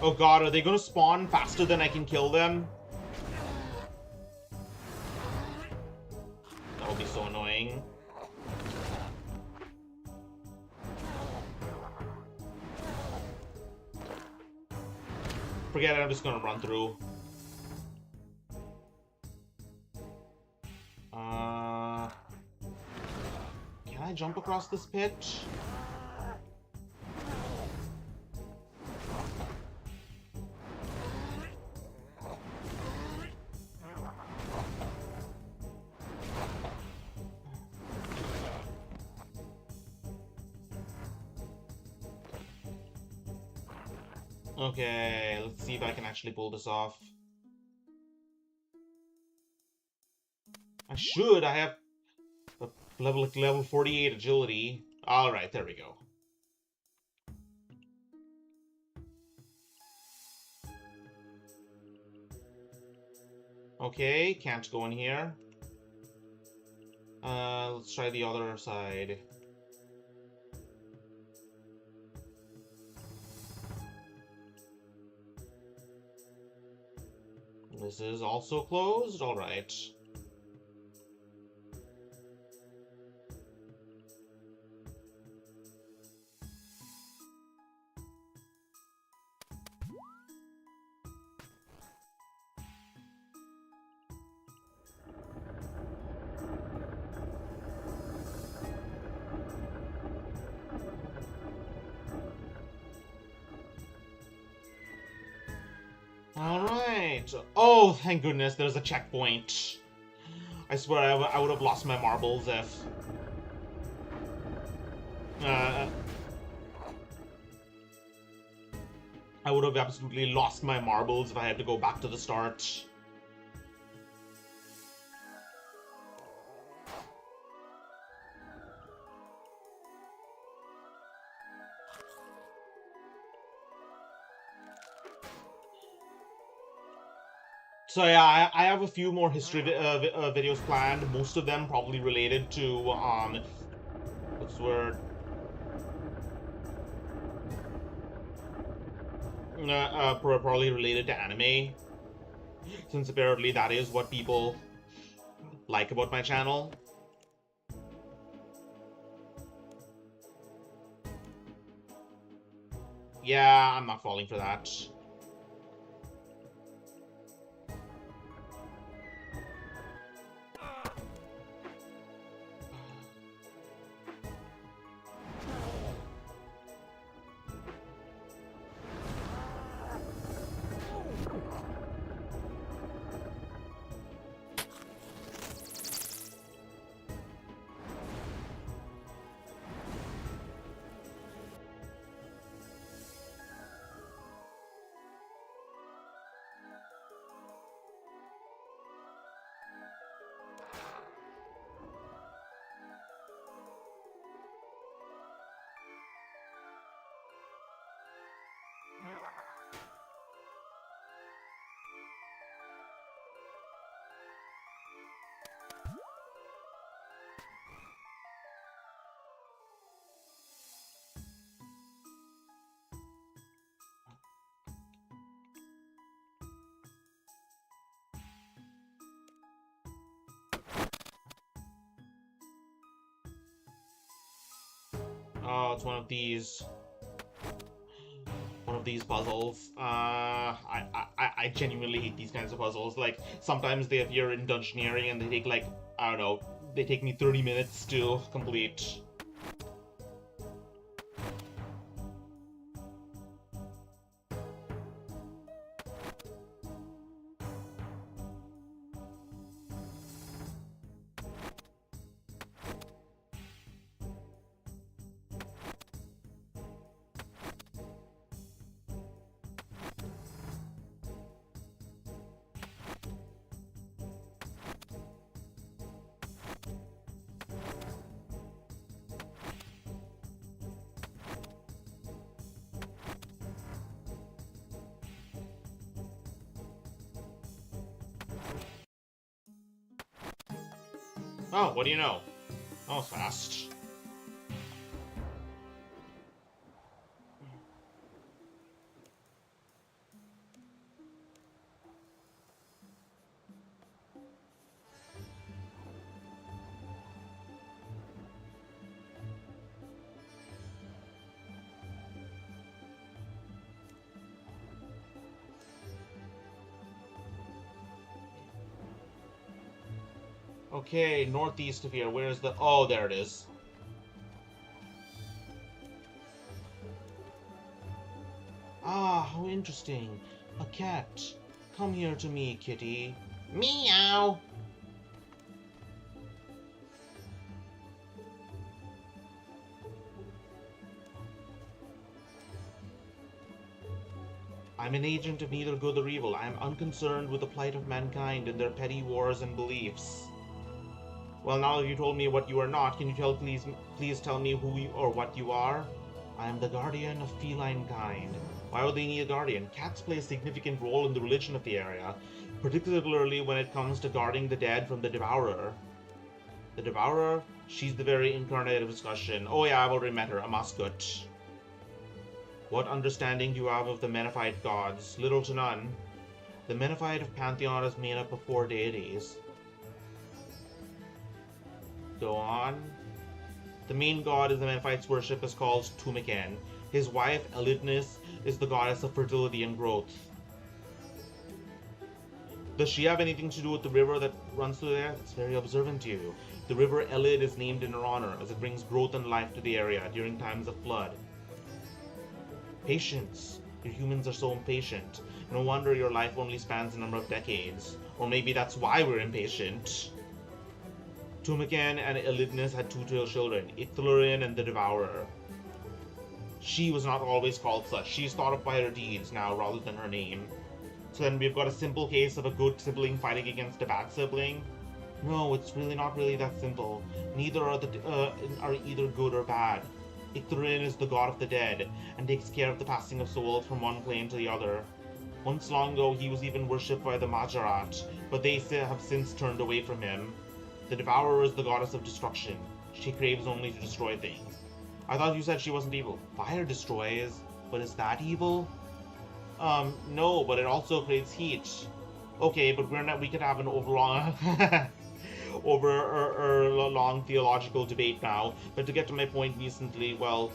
Speaker 1: Oh god, are they gonna spawn faster than I can kill them? That would be so annoying. Forget it, I'm just gonna run through. Can I jump across this pit? Okay, let's see if I can actually pull this off. I should. I have a level 48 agility. Alright, there we go. Okay, can't go in here. Let's try the other side. This is also closed? Alright. Alright. Oh, thank goodness, there's a checkpoint. I swear I would have lost my marbles if... I would have absolutely lost my marbles if I had to go back to the start. So yeah, I have a few more history videos planned. Most of them probably related to what's the word? Probably related to anime, since apparently that is what people like about my channel. Yeah, I'm not falling for that. Oh, it's one of these. One of these puzzles. I genuinely hate these kinds of puzzles. Like, sometimes they appear in Dungeoneering and they take, like, I don't know, they take me 30 minutes to complete. Oh, what do you know? That was fast. Okay, northeast of here. Where's the... Oh, there it is. Ah, how interesting. A cat. Come here to me, kitty. Meow! I'm an agent of neither good or evil. I am unconcerned with the plight of mankind and their petty wars and beliefs. Well, now that you told me what you are not, can you please tell me who you or what you are? I am the guardian of feline kind. Why would they need a guardian? Cats play a significant role in the religion of the area, particularly when it comes to guarding the dead from the Devourer. The Devourer? She's the very incarnate of discussion. Oh yeah, I've already met her, a mascot. What understanding do you have of the Menethite gods? Little to none. The Menethite pantheon is made up of 4 deities. Go on. The main god in the Menethite's worship is called Tumiken. His wife, Elidnis, is the goddess of fertility and growth. Does she have anything to do with the river that runs through there? It's very observant to you. The river Elid is named in her honor, as it brings growth and life to the area during times of flood. Patience. Your humans are so impatient. No wonder your life only spans a number of decades. Or maybe that's why we're impatient. Tumiken and Elidnis had 2 children, Ithlurin and the Devourer. She was not always called such. She's thought of by her deeds now rather than her name. So then we've got a simple case of a good sibling fighting against a bad sibling. No, it's really not really that simple. Neither are either good or bad. Ithlurin is the god of the dead, and takes care of the passing of souls from one plane to the other. Once long ago, he was even worshipped by the Majorat, but they have since turned away from him. The Devourer is the goddess of destruction. She craves only to destroy things. I thought you said she wasn't evil. Fire destroys, but is that evil? No, but it also creates heat. Okay, but we could have an overall long theological debate now. But to get to my point recently, well,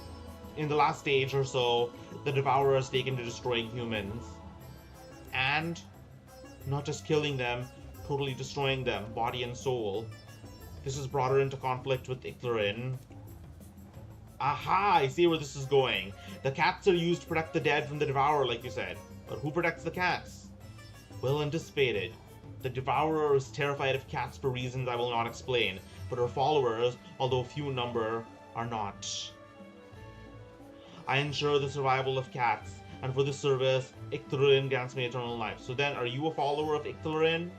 Speaker 1: in the last stage or so, the Devourer has taken to destroying humans. And not just killing them, totally destroying them, body and soul. This has brought her into conflict with Ithlurin. Aha! I see where this is going. The cats are used to protect the dead from the Devourer, like you said. But who protects the cats? Well anticipated. The Devourer is terrified of cats for reasons I will not explain, but her followers, although few in number, are not. I ensure the survival of cats, and for this service, Ithlurin grants me eternal life. So then, are you a follower of Ithlurin?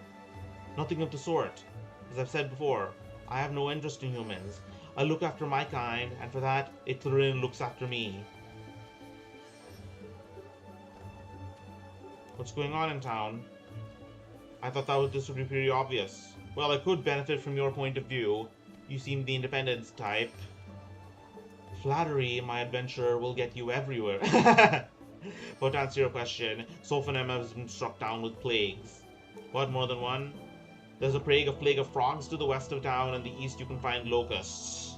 Speaker 1: Nothing of the sort. As I've said before, I have no interest in humans. I look after my kind, and for that, Ithlurin looks after me. What's going on in town? I thought this would be pretty obvious. Well, I could benefit from your point of view. You seem the independence type. Flattery, my adventure, will get you everywhere. But to answer your question, Sophonem has been struck down with plagues. What, more than one? There's a plague of frogs to the west of town, and the east you can find locusts.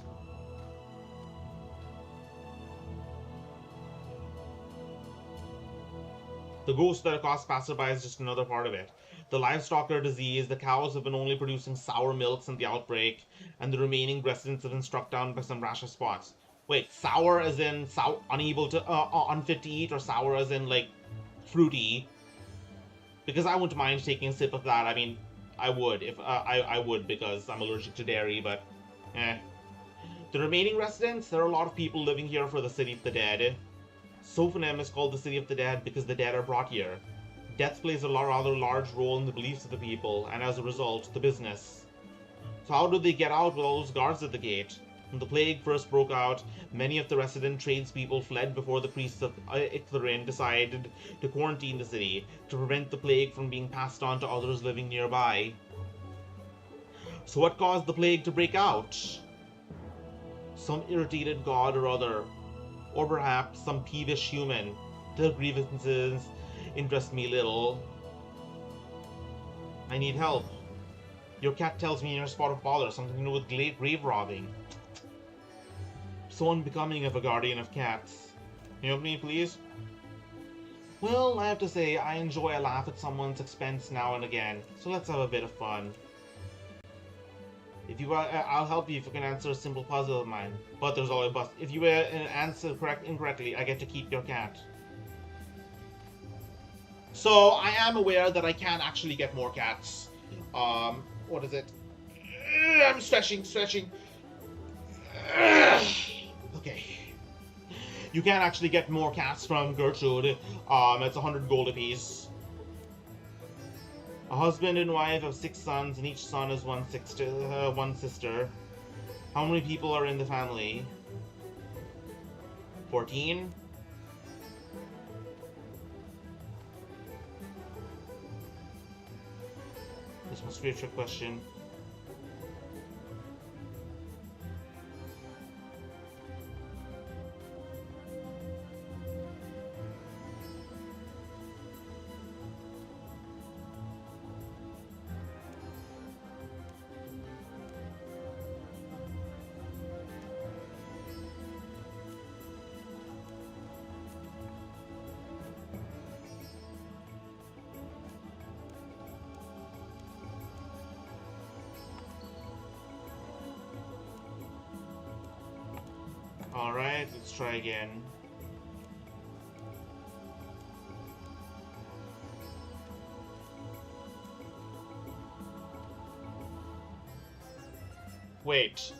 Speaker 1: The ghosts that accost passerby is just another part of it. The livestock are diseased, the cows have been only producing sour milk since the outbreak, and the remaining residents have been struck down by some rasher spots. Wait, sour as in unable to, unfit to eat, or sour as in, like, fruity? Because I wouldn't mind taking a sip of that. I mean, I would, if, I would, because I'm allergic to dairy, but, eh. The remaining residents, there are a lot of people living here for the City of the Dead. Sophonem is called the City of the Dead because the dead are brought here. Death plays a rather large role in the beliefs of the people, and as a result, the business. So how did they get out with all those guards at the gate? When the plague first broke out, many of the resident tradespeople fled before the priests of Ictharin decided to quarantine the city to prevent the plague from being passed on to others living nearby. So what caused the plague to break out? Some irritated god or other, or perhaps some peevish human. Their grievances interest me little. I need help. Your cat tells me you're a spot of bother, something to do with grave robbing. So unbecoming of a guardian of cats. Can you help me, please? Well, I have to say, I enjoy a laugh at someone's expense now and again, so let's have a bit of fun. If you, I'll help you if you can answer a simple puzzle of mine. But there's always a but. If you answer incorrectly, I get to keep your cat. So I am aware that I can actually get more cats. What is it? I'm stretching. Okay. You can actually get more cats from Gertrude. It's 100 gold apiece. A husband and wife have 6 sons, and each son has one sister. How many people are in the family? 14? This must be a trick question. Alright, let's try again. Wait.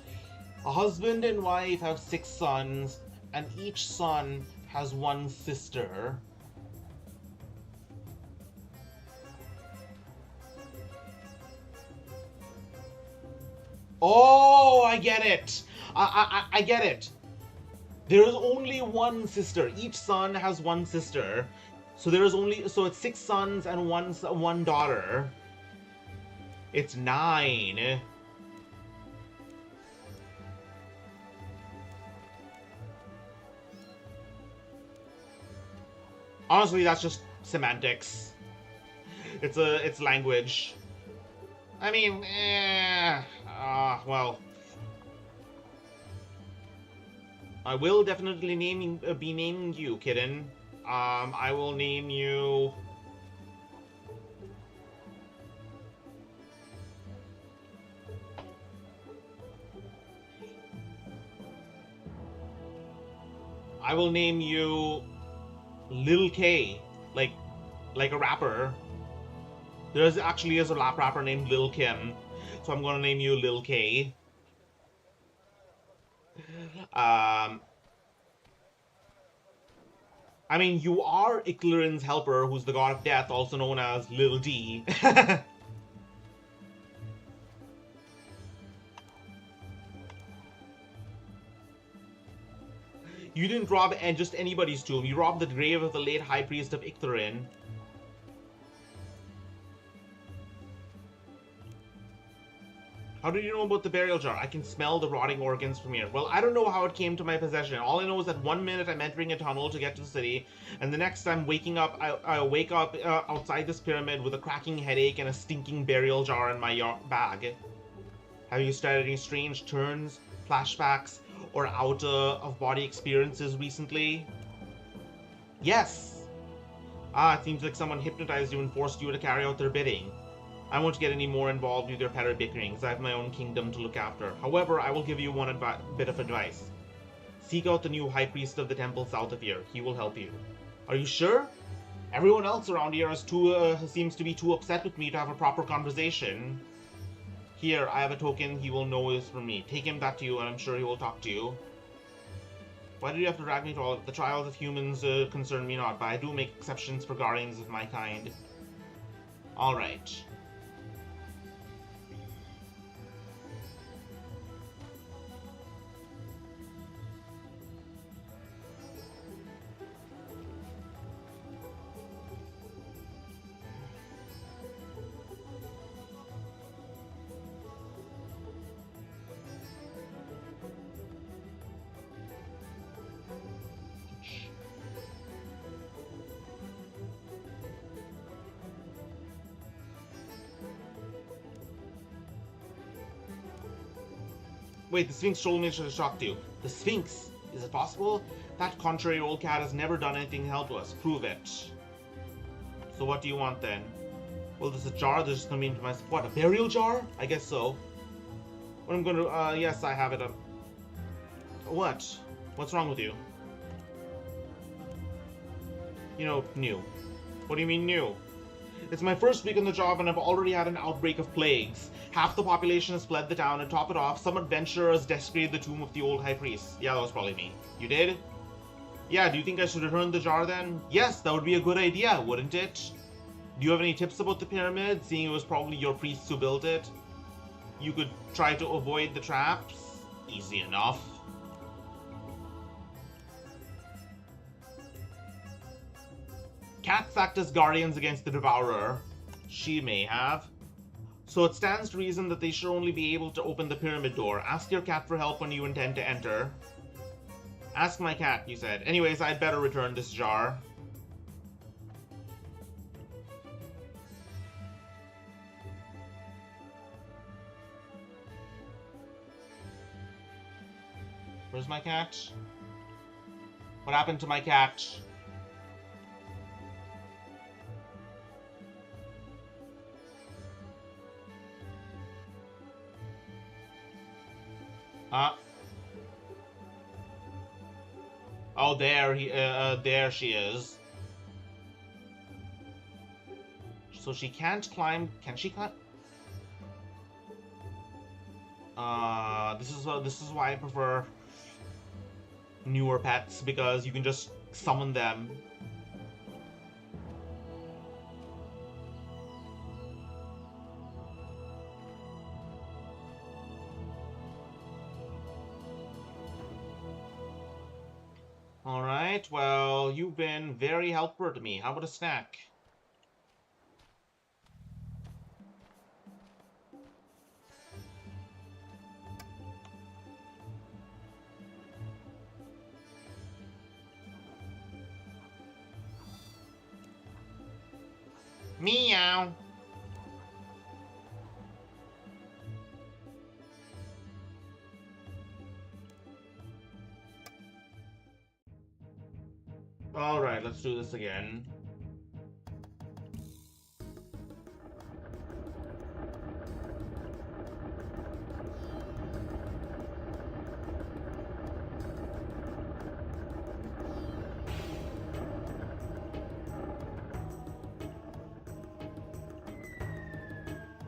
Speaker 1: A husband and wife have 6 sons, and each son has one sister. Oh, I get it! I get it! There is only one sister. Each son has one sister. So it's 6 sons and one daughter. It's 9. Honestly, that's just semantics. It's language. I mean, well. I will definitely be naming you, kitten. I will name you... I will name you Lil K, like a rapper. There is a rapper named Lil Kim, so I'm gonna name you Lil K. I mean, you are Ictharin's helper, who's the god of death, also known as Lil D. You didn't rob just anybody's tomb. You robbed the grave of the late High Priest of Ictharin. How do you know about the burial jar? I can smell the rotting organs from here. Well, I don't know how it came to my possession. All I know is that 1 minute I'm entering a tunnel to get to the city, and the next I'm waking up, I wake up outside this pyramid with a cracking headache and a stinking burial jar in my bag. Have you started any strange turns, flashbacks, or out-of-body experiences recently? Yes! Ah, it seems like someone hypnotized you and forced you to carry out their bidding. I won't get any more involved with your petty bickerings. I have my own kingdom to look after. However, I will give you one bit of advice. Seek out the new high priest of the temple south of here. He will help you. Are you sure? Everyone else around here seems to be too upset with me to have a proper conversation. Here, I have a token. He will know this from me. Take him back to you, and I'm sure he will talk to you. Why did you have to drag me to all of the trials of humans concern me not, but I do make exceptions for guardians of my kind. Alright. Wait, the Sphinx told me to talk to you. The Sphinx? Is it possible? That contrary old cat has never done anything to help us. Prove it. So what do you want then? Well, there's a jar that's just gonna be into my... What, a burial jar? I guess so. What I'm gonna... yes, I have it. What? What's wrong with you? You know, new. What do you mean new? It's my first week on the job and I've already had an outbreak of plagues. Half the population has fled the town, and top it off, some adventurers desecrated the tomb of the old high priest. Yeah, that was probably me. You did? Yeah, do you think I should return the jar then? Yes, that would be a good idea, wouldn't it? Do you have any tips about the pyramid, seeing it was probably your priests who built it? You could try to avoid the traps? Easy enough. Cats act as guardians against the devourer. She may have. So it stands to reason that they should only be able to open the pyramid door. Ask your cat for help when you intend to enter. Ask my cat, you said. Anyways, I'd better return this jar. Where's my cat? What happened to my cat? Oh, there she is. So she can't climb. Can she climb? This is why I prefer newer pets, because you can just summon them. Alright, well, you've been very helpful to me. How about a snack? Meow. Alright, let's do this again.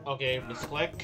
Speaker 1: Okay, misclick.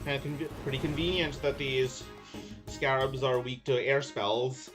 Speaker 1: And pretty convenient that these scarabs are weak to air spells.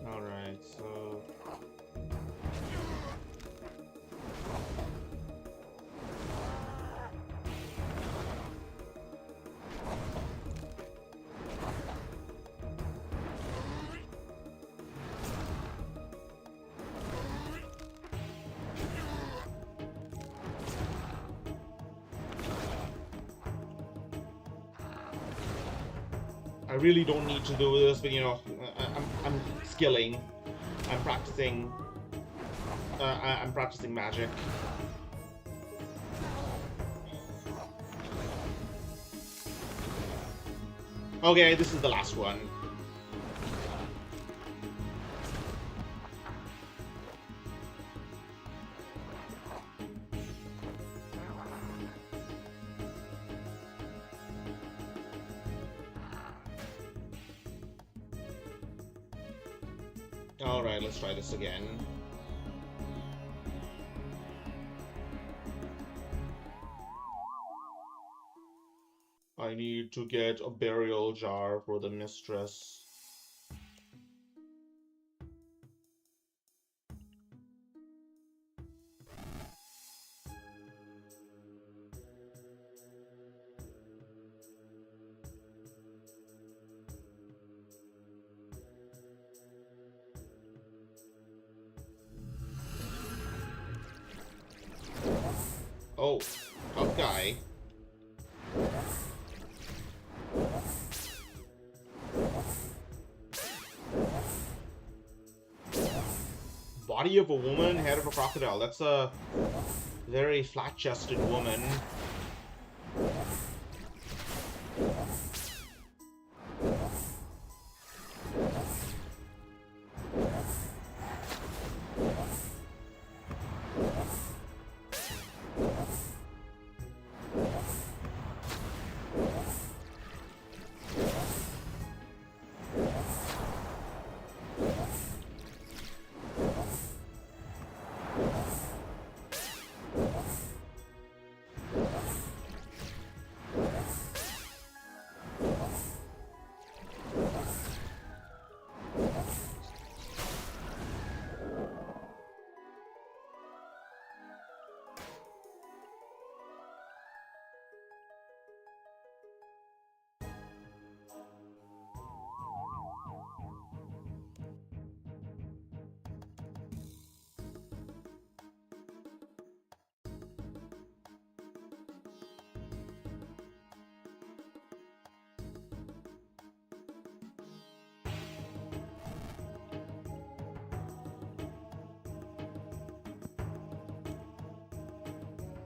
Speaker 1: Alright, so... I really don't need to do this, but you know, I'm skilling. I'm practicing. I'm practicing magic. Okay, this is the last one. Alright, let's try this again. I need to get a burial jar for the mistress. Oh, tough guy. Body of a woman, head of a crocodile. That's a very flat-chested woman.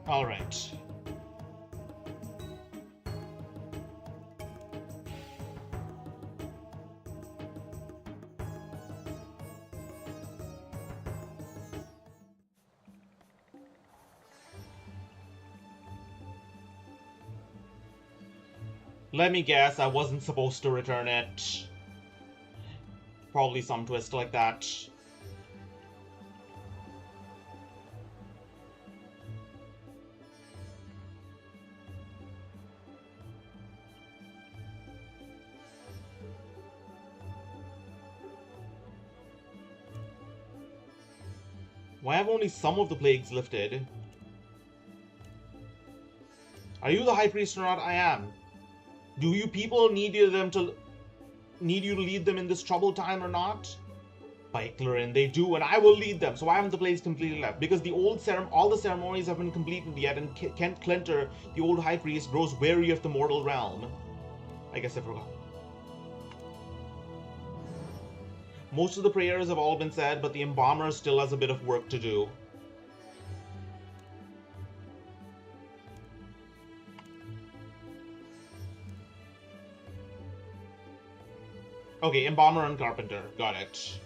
Speaker 1: All right. Let me guess, I wasn't supposed to return it. Probably some twist like that. Why have only some of the plagues lifted? Are you the High Priest or not? I am. Do you people need you to lead them in this troubled time or not? By Clarin, they do, and I will lead them. So why haven't the plagues completely left? Because the old all the ceremonies haven't been completed yet, and Kent Clinter, the old High Priest, grows weary of the mortal realm. I guess I forgot. Most of the prayers have all been said, but the embalmer still has a bit of work to do. Okay, embalmer and carpenter. Got it.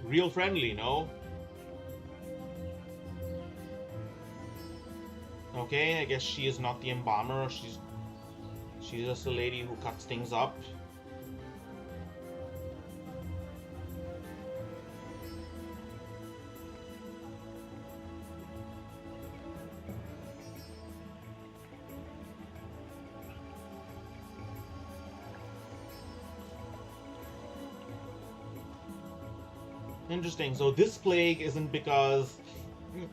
Speaker 1: Real friendly, no? Okay, I guess she is not the embalmer. She's just a lady who cuts things up. Interesting. So this plague isn't because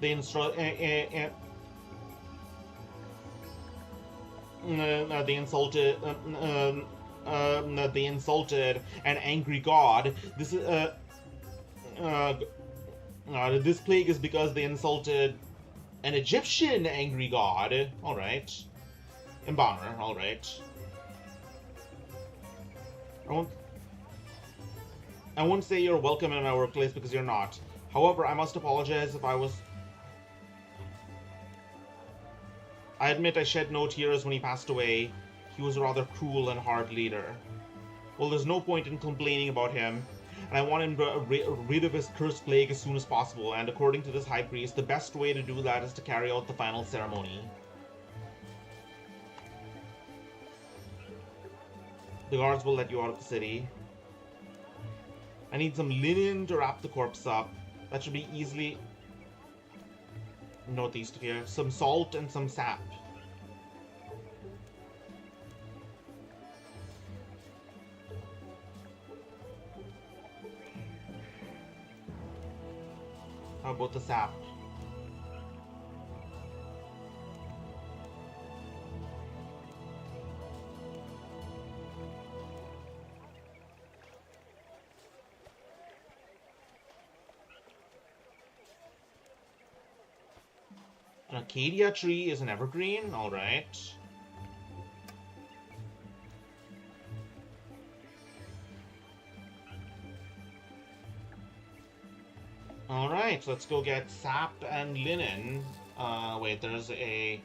Speaker 1: they they insulted an angry god. This is this plague is because they insulted an Egyptian angry god. All right, embalmer. All right. I won't say you're welcome in my workplace because you're not. However, I must apologize if I was... I admit I shed no tears when he passed away. He was a rather cruel and hard leader. Well, there's no point in complaining about him, and I want him rid of his cursed plague as soon as possible, and according to this high priest, the best way to do that is to carry out the final ceremony. The guards will let you out of the city. I need some linen to wrap the corpse up. That should be easily... northeast of here. Some salt and some sap. How about the sap? An acacia tree is an evergreen? Alright. Alright, let's go get sap and linen. Wait, there's a...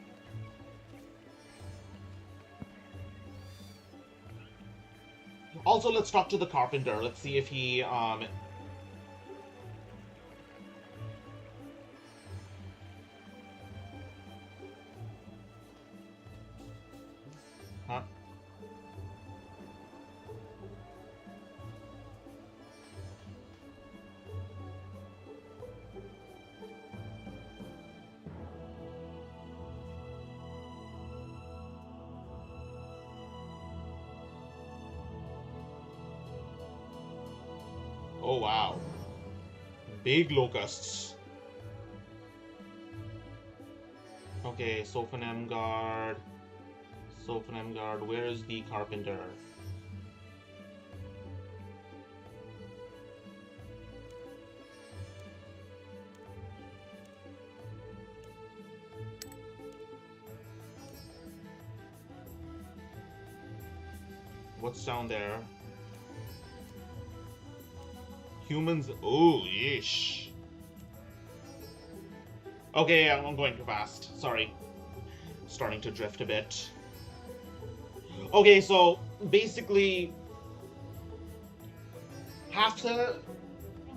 Speaker 1: Also, let's talk to the carpenter. Let's see if he, Huh? Oh, wow. Big locusts. Okay, Sophanemgard. Sophanemgard, where is the carpenter? What's down there? Humans. Oh, yeesh. Okay, I'm going too fast. Sorry. Starting to drift a bit. Okay, so basically,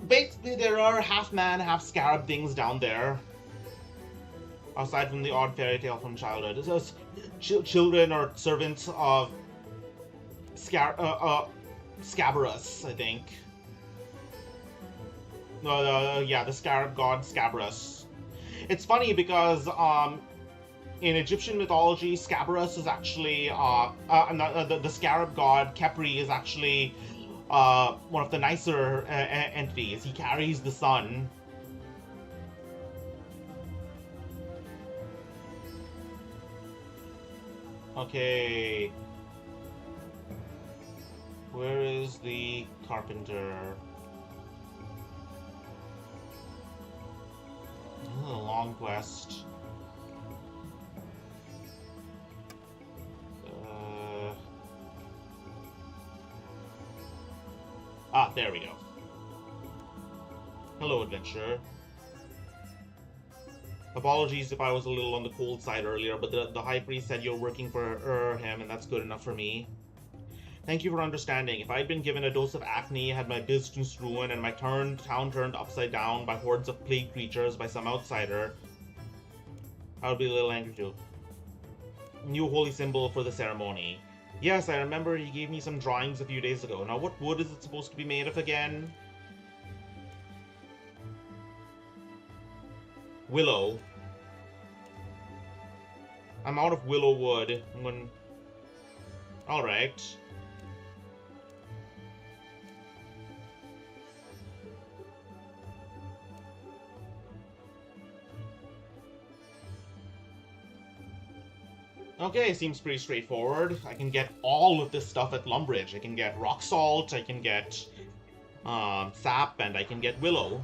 Speaker 1: basically there are half man, half scarab things down there. Aside from the odd fairy tale from childhood, it's just children or servants of Scabarus, I think. Yeah, the Scarab God Scabarus. It's funny because in Egyptian mythology, Scabarus is actually the Scarab God Khepri is actually one of the nicer entities. He carries the sun. Okay. Where is the carpenter? Oh, a long quest. There we go. Hello, adventurer. Apologies if I was a little on the cold side earlier, but the High Priest said you're working for him, and that's good enough for me. Thank you for understanding. If I'd been given a dose of acne, had my business ruined, and my town turned upside down by hordes of plague creatures by some outsider, I would be a little angry too. New holy symbol for the ceremony. Yes, I remember he gave me some drawings a few days ago. Now what wood is it supposed to be made of again? Willow. I'm out of willow wood. I'm going... Alright. Okay, seems pretty straightforward. I can get all of this stuff at Lumbridge. I can get rock salt, I can get sap, and I can get willow.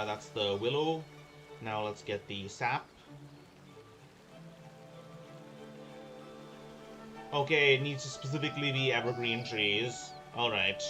Speaker 1: That's the willow. Now let's get the sap. Okay, it needs to specifically be evergreen trees. Alright.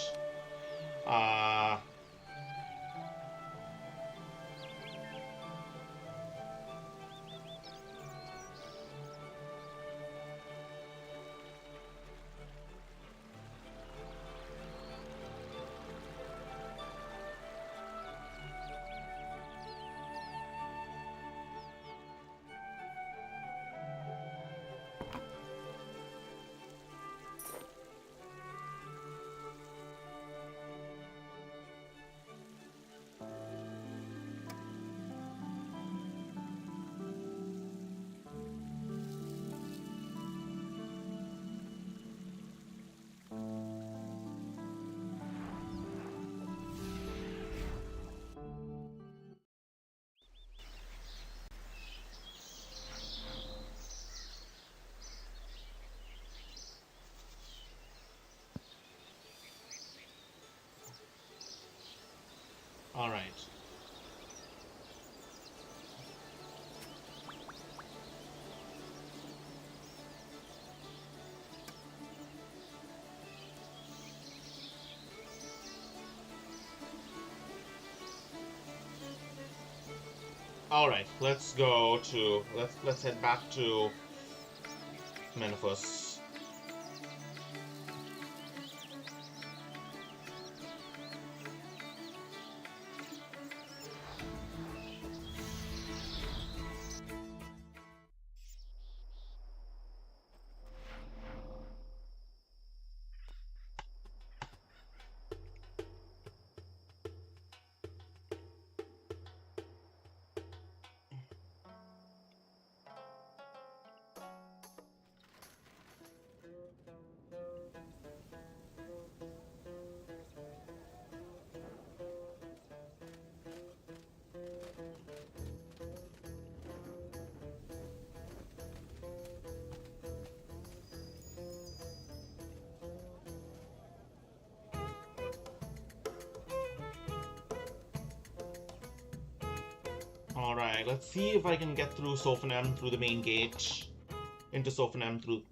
Speaker 1: Alright. Alright, let's go to let's head back to Menefus. Alright, let's see if I can get through Sophanem through the main gate. Into Sophanem through...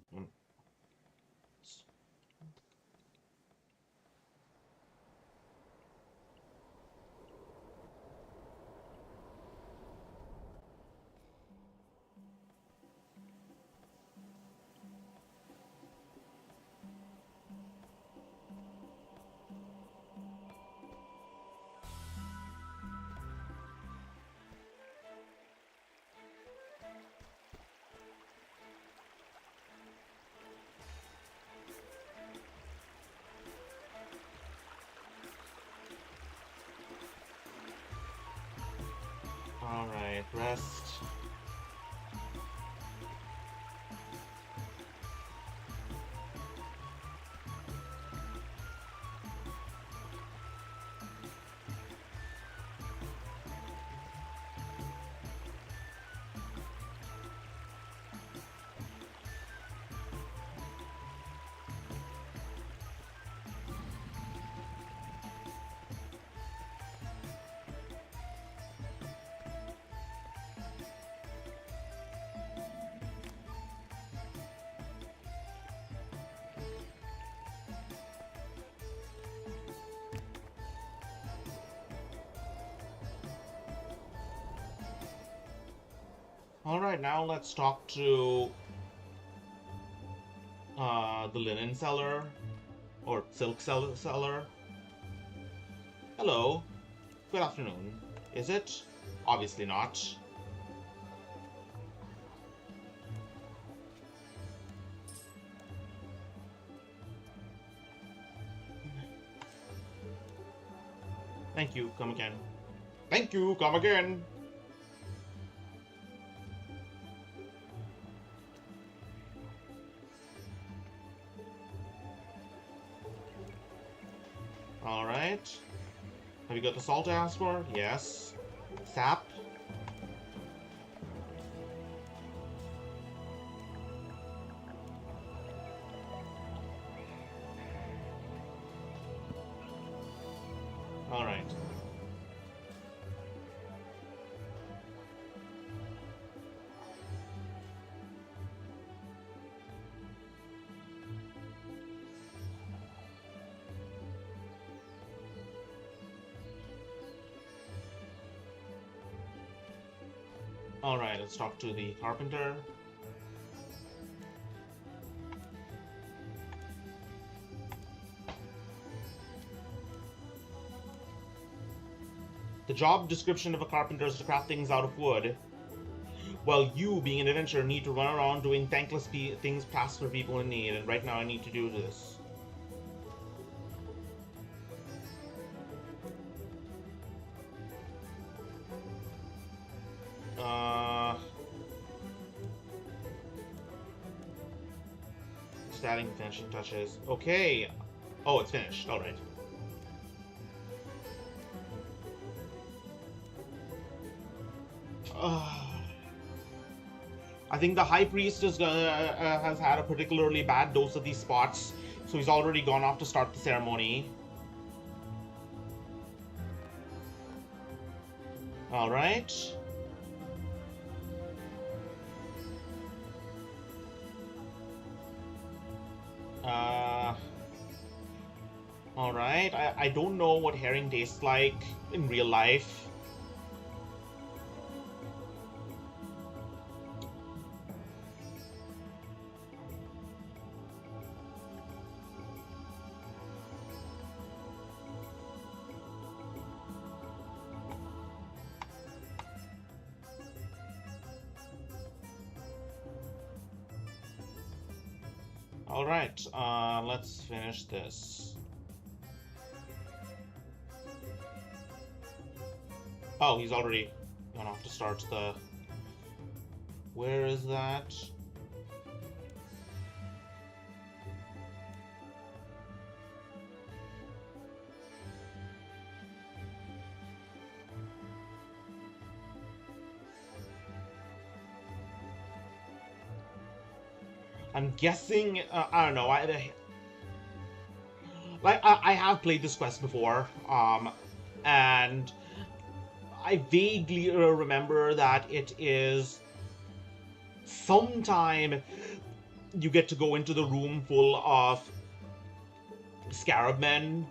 Speaker 1: Rest. Alright, now let's talk to the linen seller, or silk seller. Hello, good afternoon. Is it? Obviously not. Thank you, come again. Thank you, come again. Alright. Have you got the salt I asked for? Yes. Sap. Alright. Alright, let's talk to the carpenter. The job description of a carpenter is to craft things out of wood. Well, you, being an adventurer, need to run around doing thankless things passed for people in need, and right now I need to do this. Just adding finishing touches. Okay. Oh, it's finished. Alright. I think the High Priest has had a particularly bad dose of these spots, so he's already gone off to start the ceremony. Alright. Alright. I don't know what herring tastes like in real life. Alright, let's finish this. Oh, he's already gone off to start the... Where is that? I'm guessing, I don't know, I have played this quest before, and I vaguely remember that it is sometime you get to go into the room full of scarab men.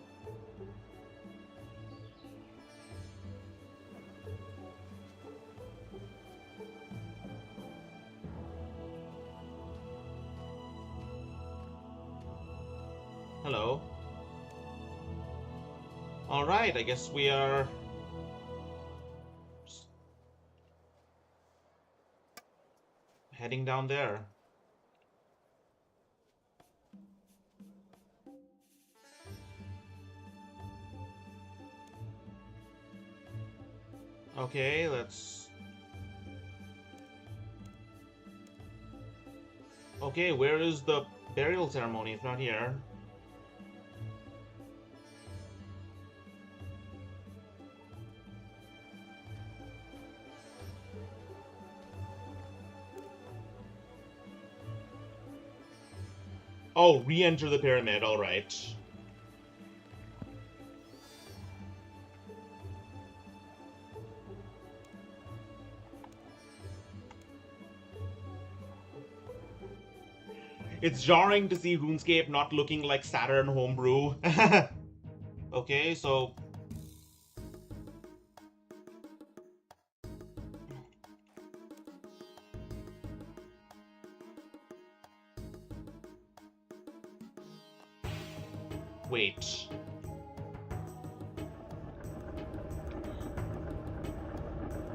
Speaker 1: Hello. Alright, I guess we are... heading down there. Okay, let's Okay, where is the burial ceremony? It's not here. Oh, re-enter the pyramid, alright. It's jarring to see RuneScape not looking like Saturn homebrew. Okay, so... Wait.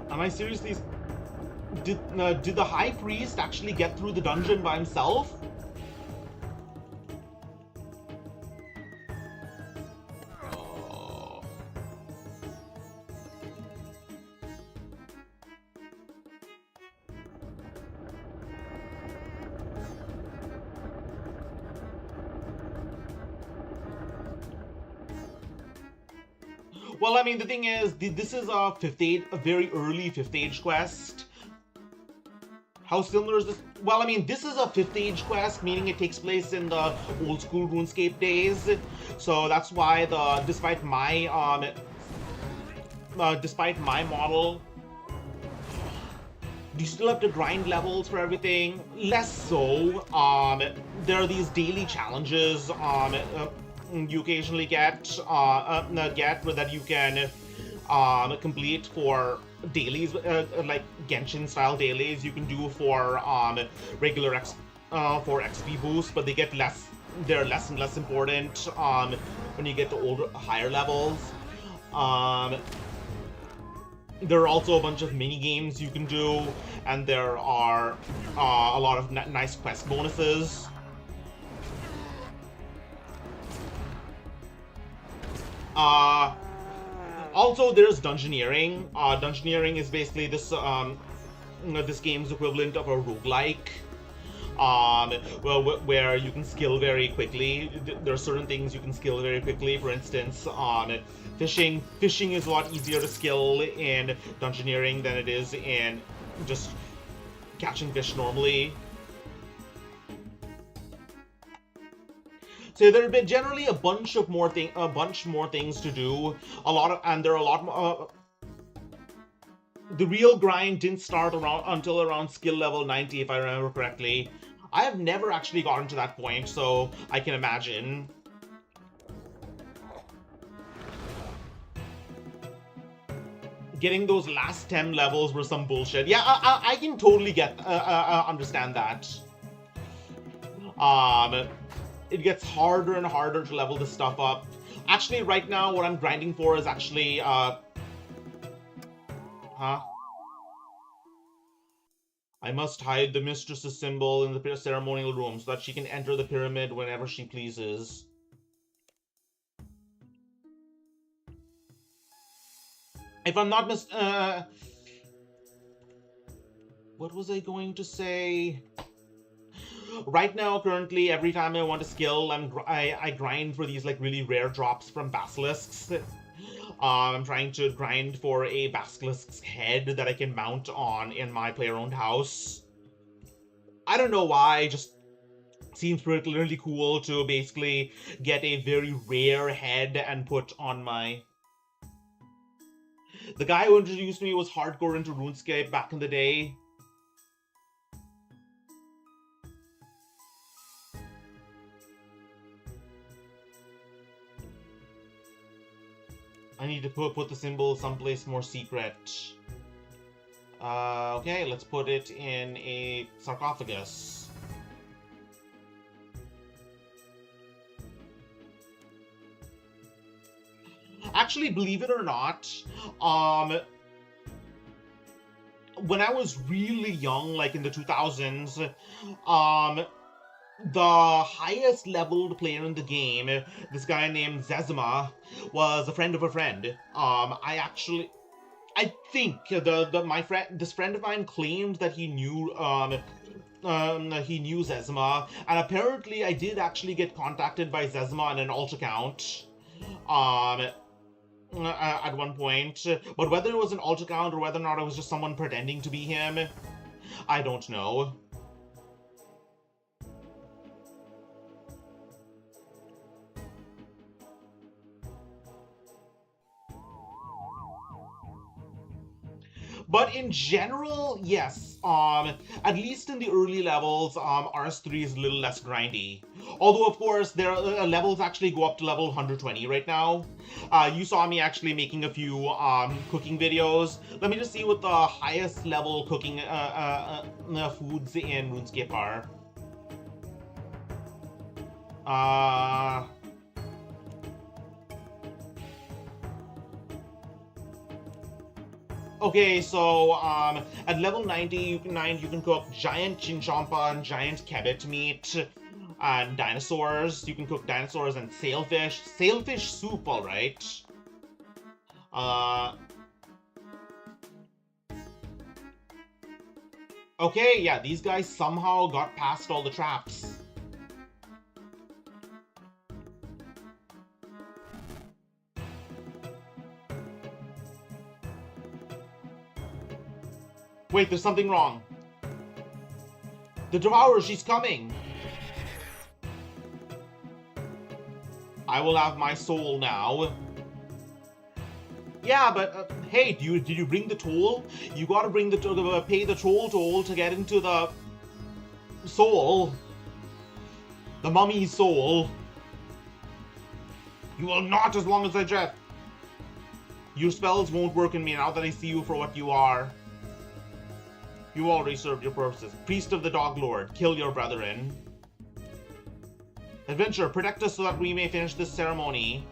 Speaker 1: Am I seriously... Did the High Priest actually get through the dungeon by himself? Well, I mean, the thing is, this is a very early 5th age quest. How similar is this? Well, I mean, this is a 5th age quest, meaning it takes place in the old school RuneScape days. So that's why despite my model, you still have to grind levels for everything. Less so. There are these daily challenges. You occasionally get that you can complete for dailies, like Genshin style dailies you can do for regular for XP boost, but they're less and less important when you get to higher levels. There are also a bunch of mini games you can do, and there are a lot of nice quest bonuses. Also, there's dungeoneering. Dungeoneering is basically this game's equivalent of a roguelike. Where you can skill very quickly. There are certain things you can skill very quickly. For instance, fishing. Fishing is a lot easier to skill in dungeoneering than it is in just catching fish normally. So there have been generally a bunch more things to do. And there are a lot more. The real grind didn't start until around skill level 90, if I remember correctly. I have never actually gotten to that point, so I can imagine. Getting those last 10 levels were some bullshit. Yeah, I can totally understand that. It gets harder and harder to level this stuff up. Actually, right now, what I'm grinding for is actually, I must hide the mistress's symbol in the ceremonial room so that she can enter the pyramid whenever she pleases. If I'm not what was I going to say? Right now, currently, every time I want a skill, I grind for these like really rare drops from basilisks. I'm trying to grind for a basilisk's head that I can mount on in my player-owned house. I don't know why, just seems particularly cool to basically get a very rare head and put on my... The guy who introduced me was hardcore into RuneScape back in the day. I need to put the symbol someplace more secret. Okay, let's put it in a sarcophagus. Actually, believe it or not, when I was really young, like in the 2000s, the highest leveled player in the game, this guy named Zezima, was a friend of a friend. I think this friend of mine claimed that he knew he knew Zezima, and apparently I did actually get contacted by Zezima in an alt account. At one point, but whether it was an alt account or whether or not it was just someone pretending to be him, I don't know. But in general, yes. At least in the early levels, RS3 is a little less grindy. Although, of course, their levels actually go up to level 120 right now. You saw me actually making a few cooking videos. Let me just see what the highest level cooking foods in RuneScape are. Okay, so at level 90, you can cook giant chinchompa and giant kebbit meat and dinosaurs. You can cook dinosaurs and sailfish. Sailfish soup, all right. Okay, yeah, these guys somehow got past all the traps. Wait, there's something wrong. The Devourer, she's coming. I will have my soul now. Yeah, but hey, did you bring the toll? You gotta bring the pay the toll to get into the soul. The mummy's soul. You will not as long as I jet. Your spells won't work in me now that I see you for what you are. You already served your purposes. Priest of the Dog Lord, kill your brethren. Adventure, protect us so that we may finish this ceremony.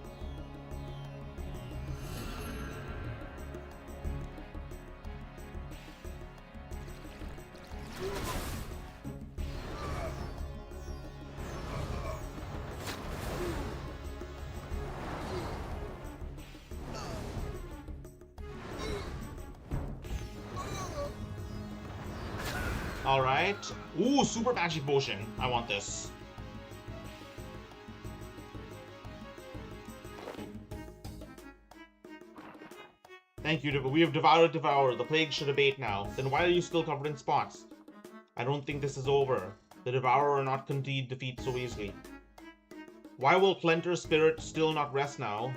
Speaker 1: Alright. Ooh, super magic potion. I want this. Thank you, we have devoured. The plague should abate now. Then why are you still covered in spots? I don't think this is over. The Devourer are not indeed defeat so easily. Why will Clenter's spirit still not rest now?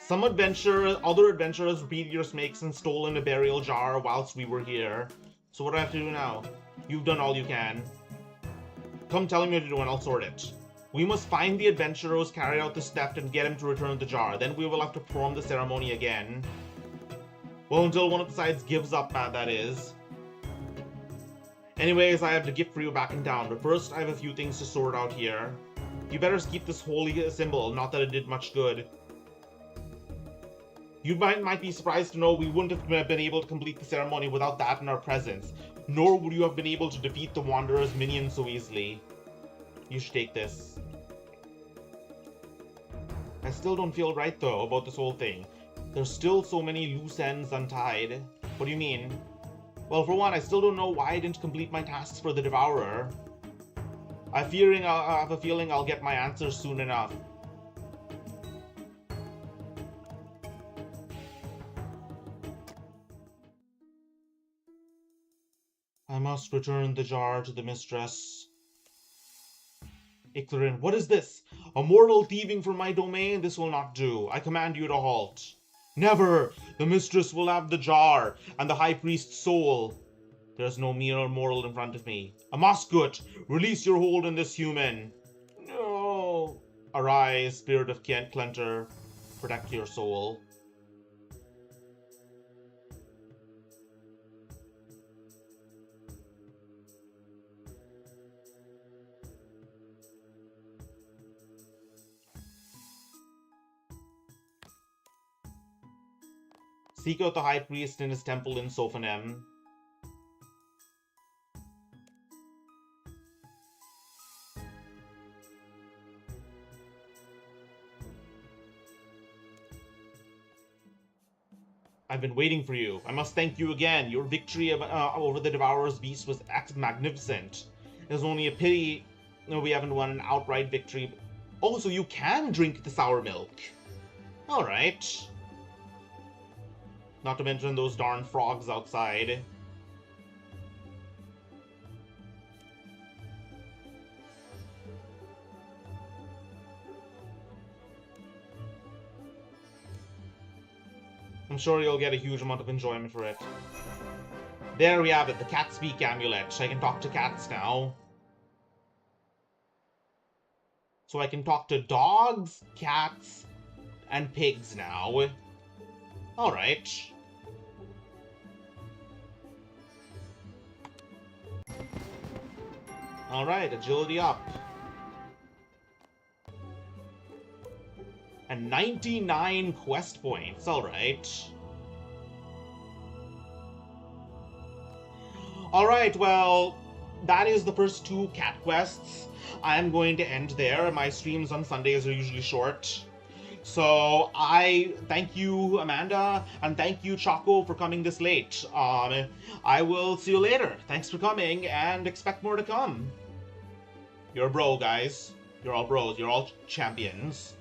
Speaker 1: Other adventurers repeated your snakes and stolen a burial jar whilst we were here. So what do I have to do now? You've done all you can. Come tell me what to do and I'll sort it. We must find the adventurer who's carried out this theft and get him to return the jar. Then we will have to perform the ceremony again. Well, until one of the sides gives up, that is. Anyways, I have the gift for you back in town, but first I have a few things to sort out here. You better keep this holy symbol, not that it did much good. You might be surprised to know we wouldn't have been able to complete the ceremony without that in our presence, nor would you have been able to defeat the Wanderer's minions so easily. You should take this. I still don't feel right, though, about this whole thing. There's still so many loose ends untied. What do you mean? Well, for one, I still don't know why I didn't complete my tasks for the Devourer. I have a feeling I'll get my answers soon enough. I must return the jar to the mistress. Ictharin, what is this? A mortal thieving from my domain? This will not do. I command you to halt. Never! The mistress will have the jar, and the high priest's soul. There is no mere mortal in front of me. Amaskut, release your hold on this human. No. Arise, spirit of Clenter. Protect your soul. Seek out the high priest in his temple in Sophanem. I've been waiting for you. I must thank you again. Your victory over the Devourer's Beast was magnificent. There's only a pity we haven't won an outright victory. Oh, so you can drink the sour milk. Alright. Not to mention those darn frogs outside. I'm sure you'll get a huge amount of enjoyment for it. There we have it, the cat speak amulet. I can talk to cats now. So I can talk to dogs, cats, and pigs now. Alright. Alright, agility up. And 99 quest points, alright. Alright, well, that is the first 2 cat quests. I am going to end there. My streams on Sundays are usually short. So I thank you, Amanda, and thank you, Choco, for coming this late. I will see you later. Thanks for coming, and expect more to come. You're a bro, guys. You're all bros. You're all champions.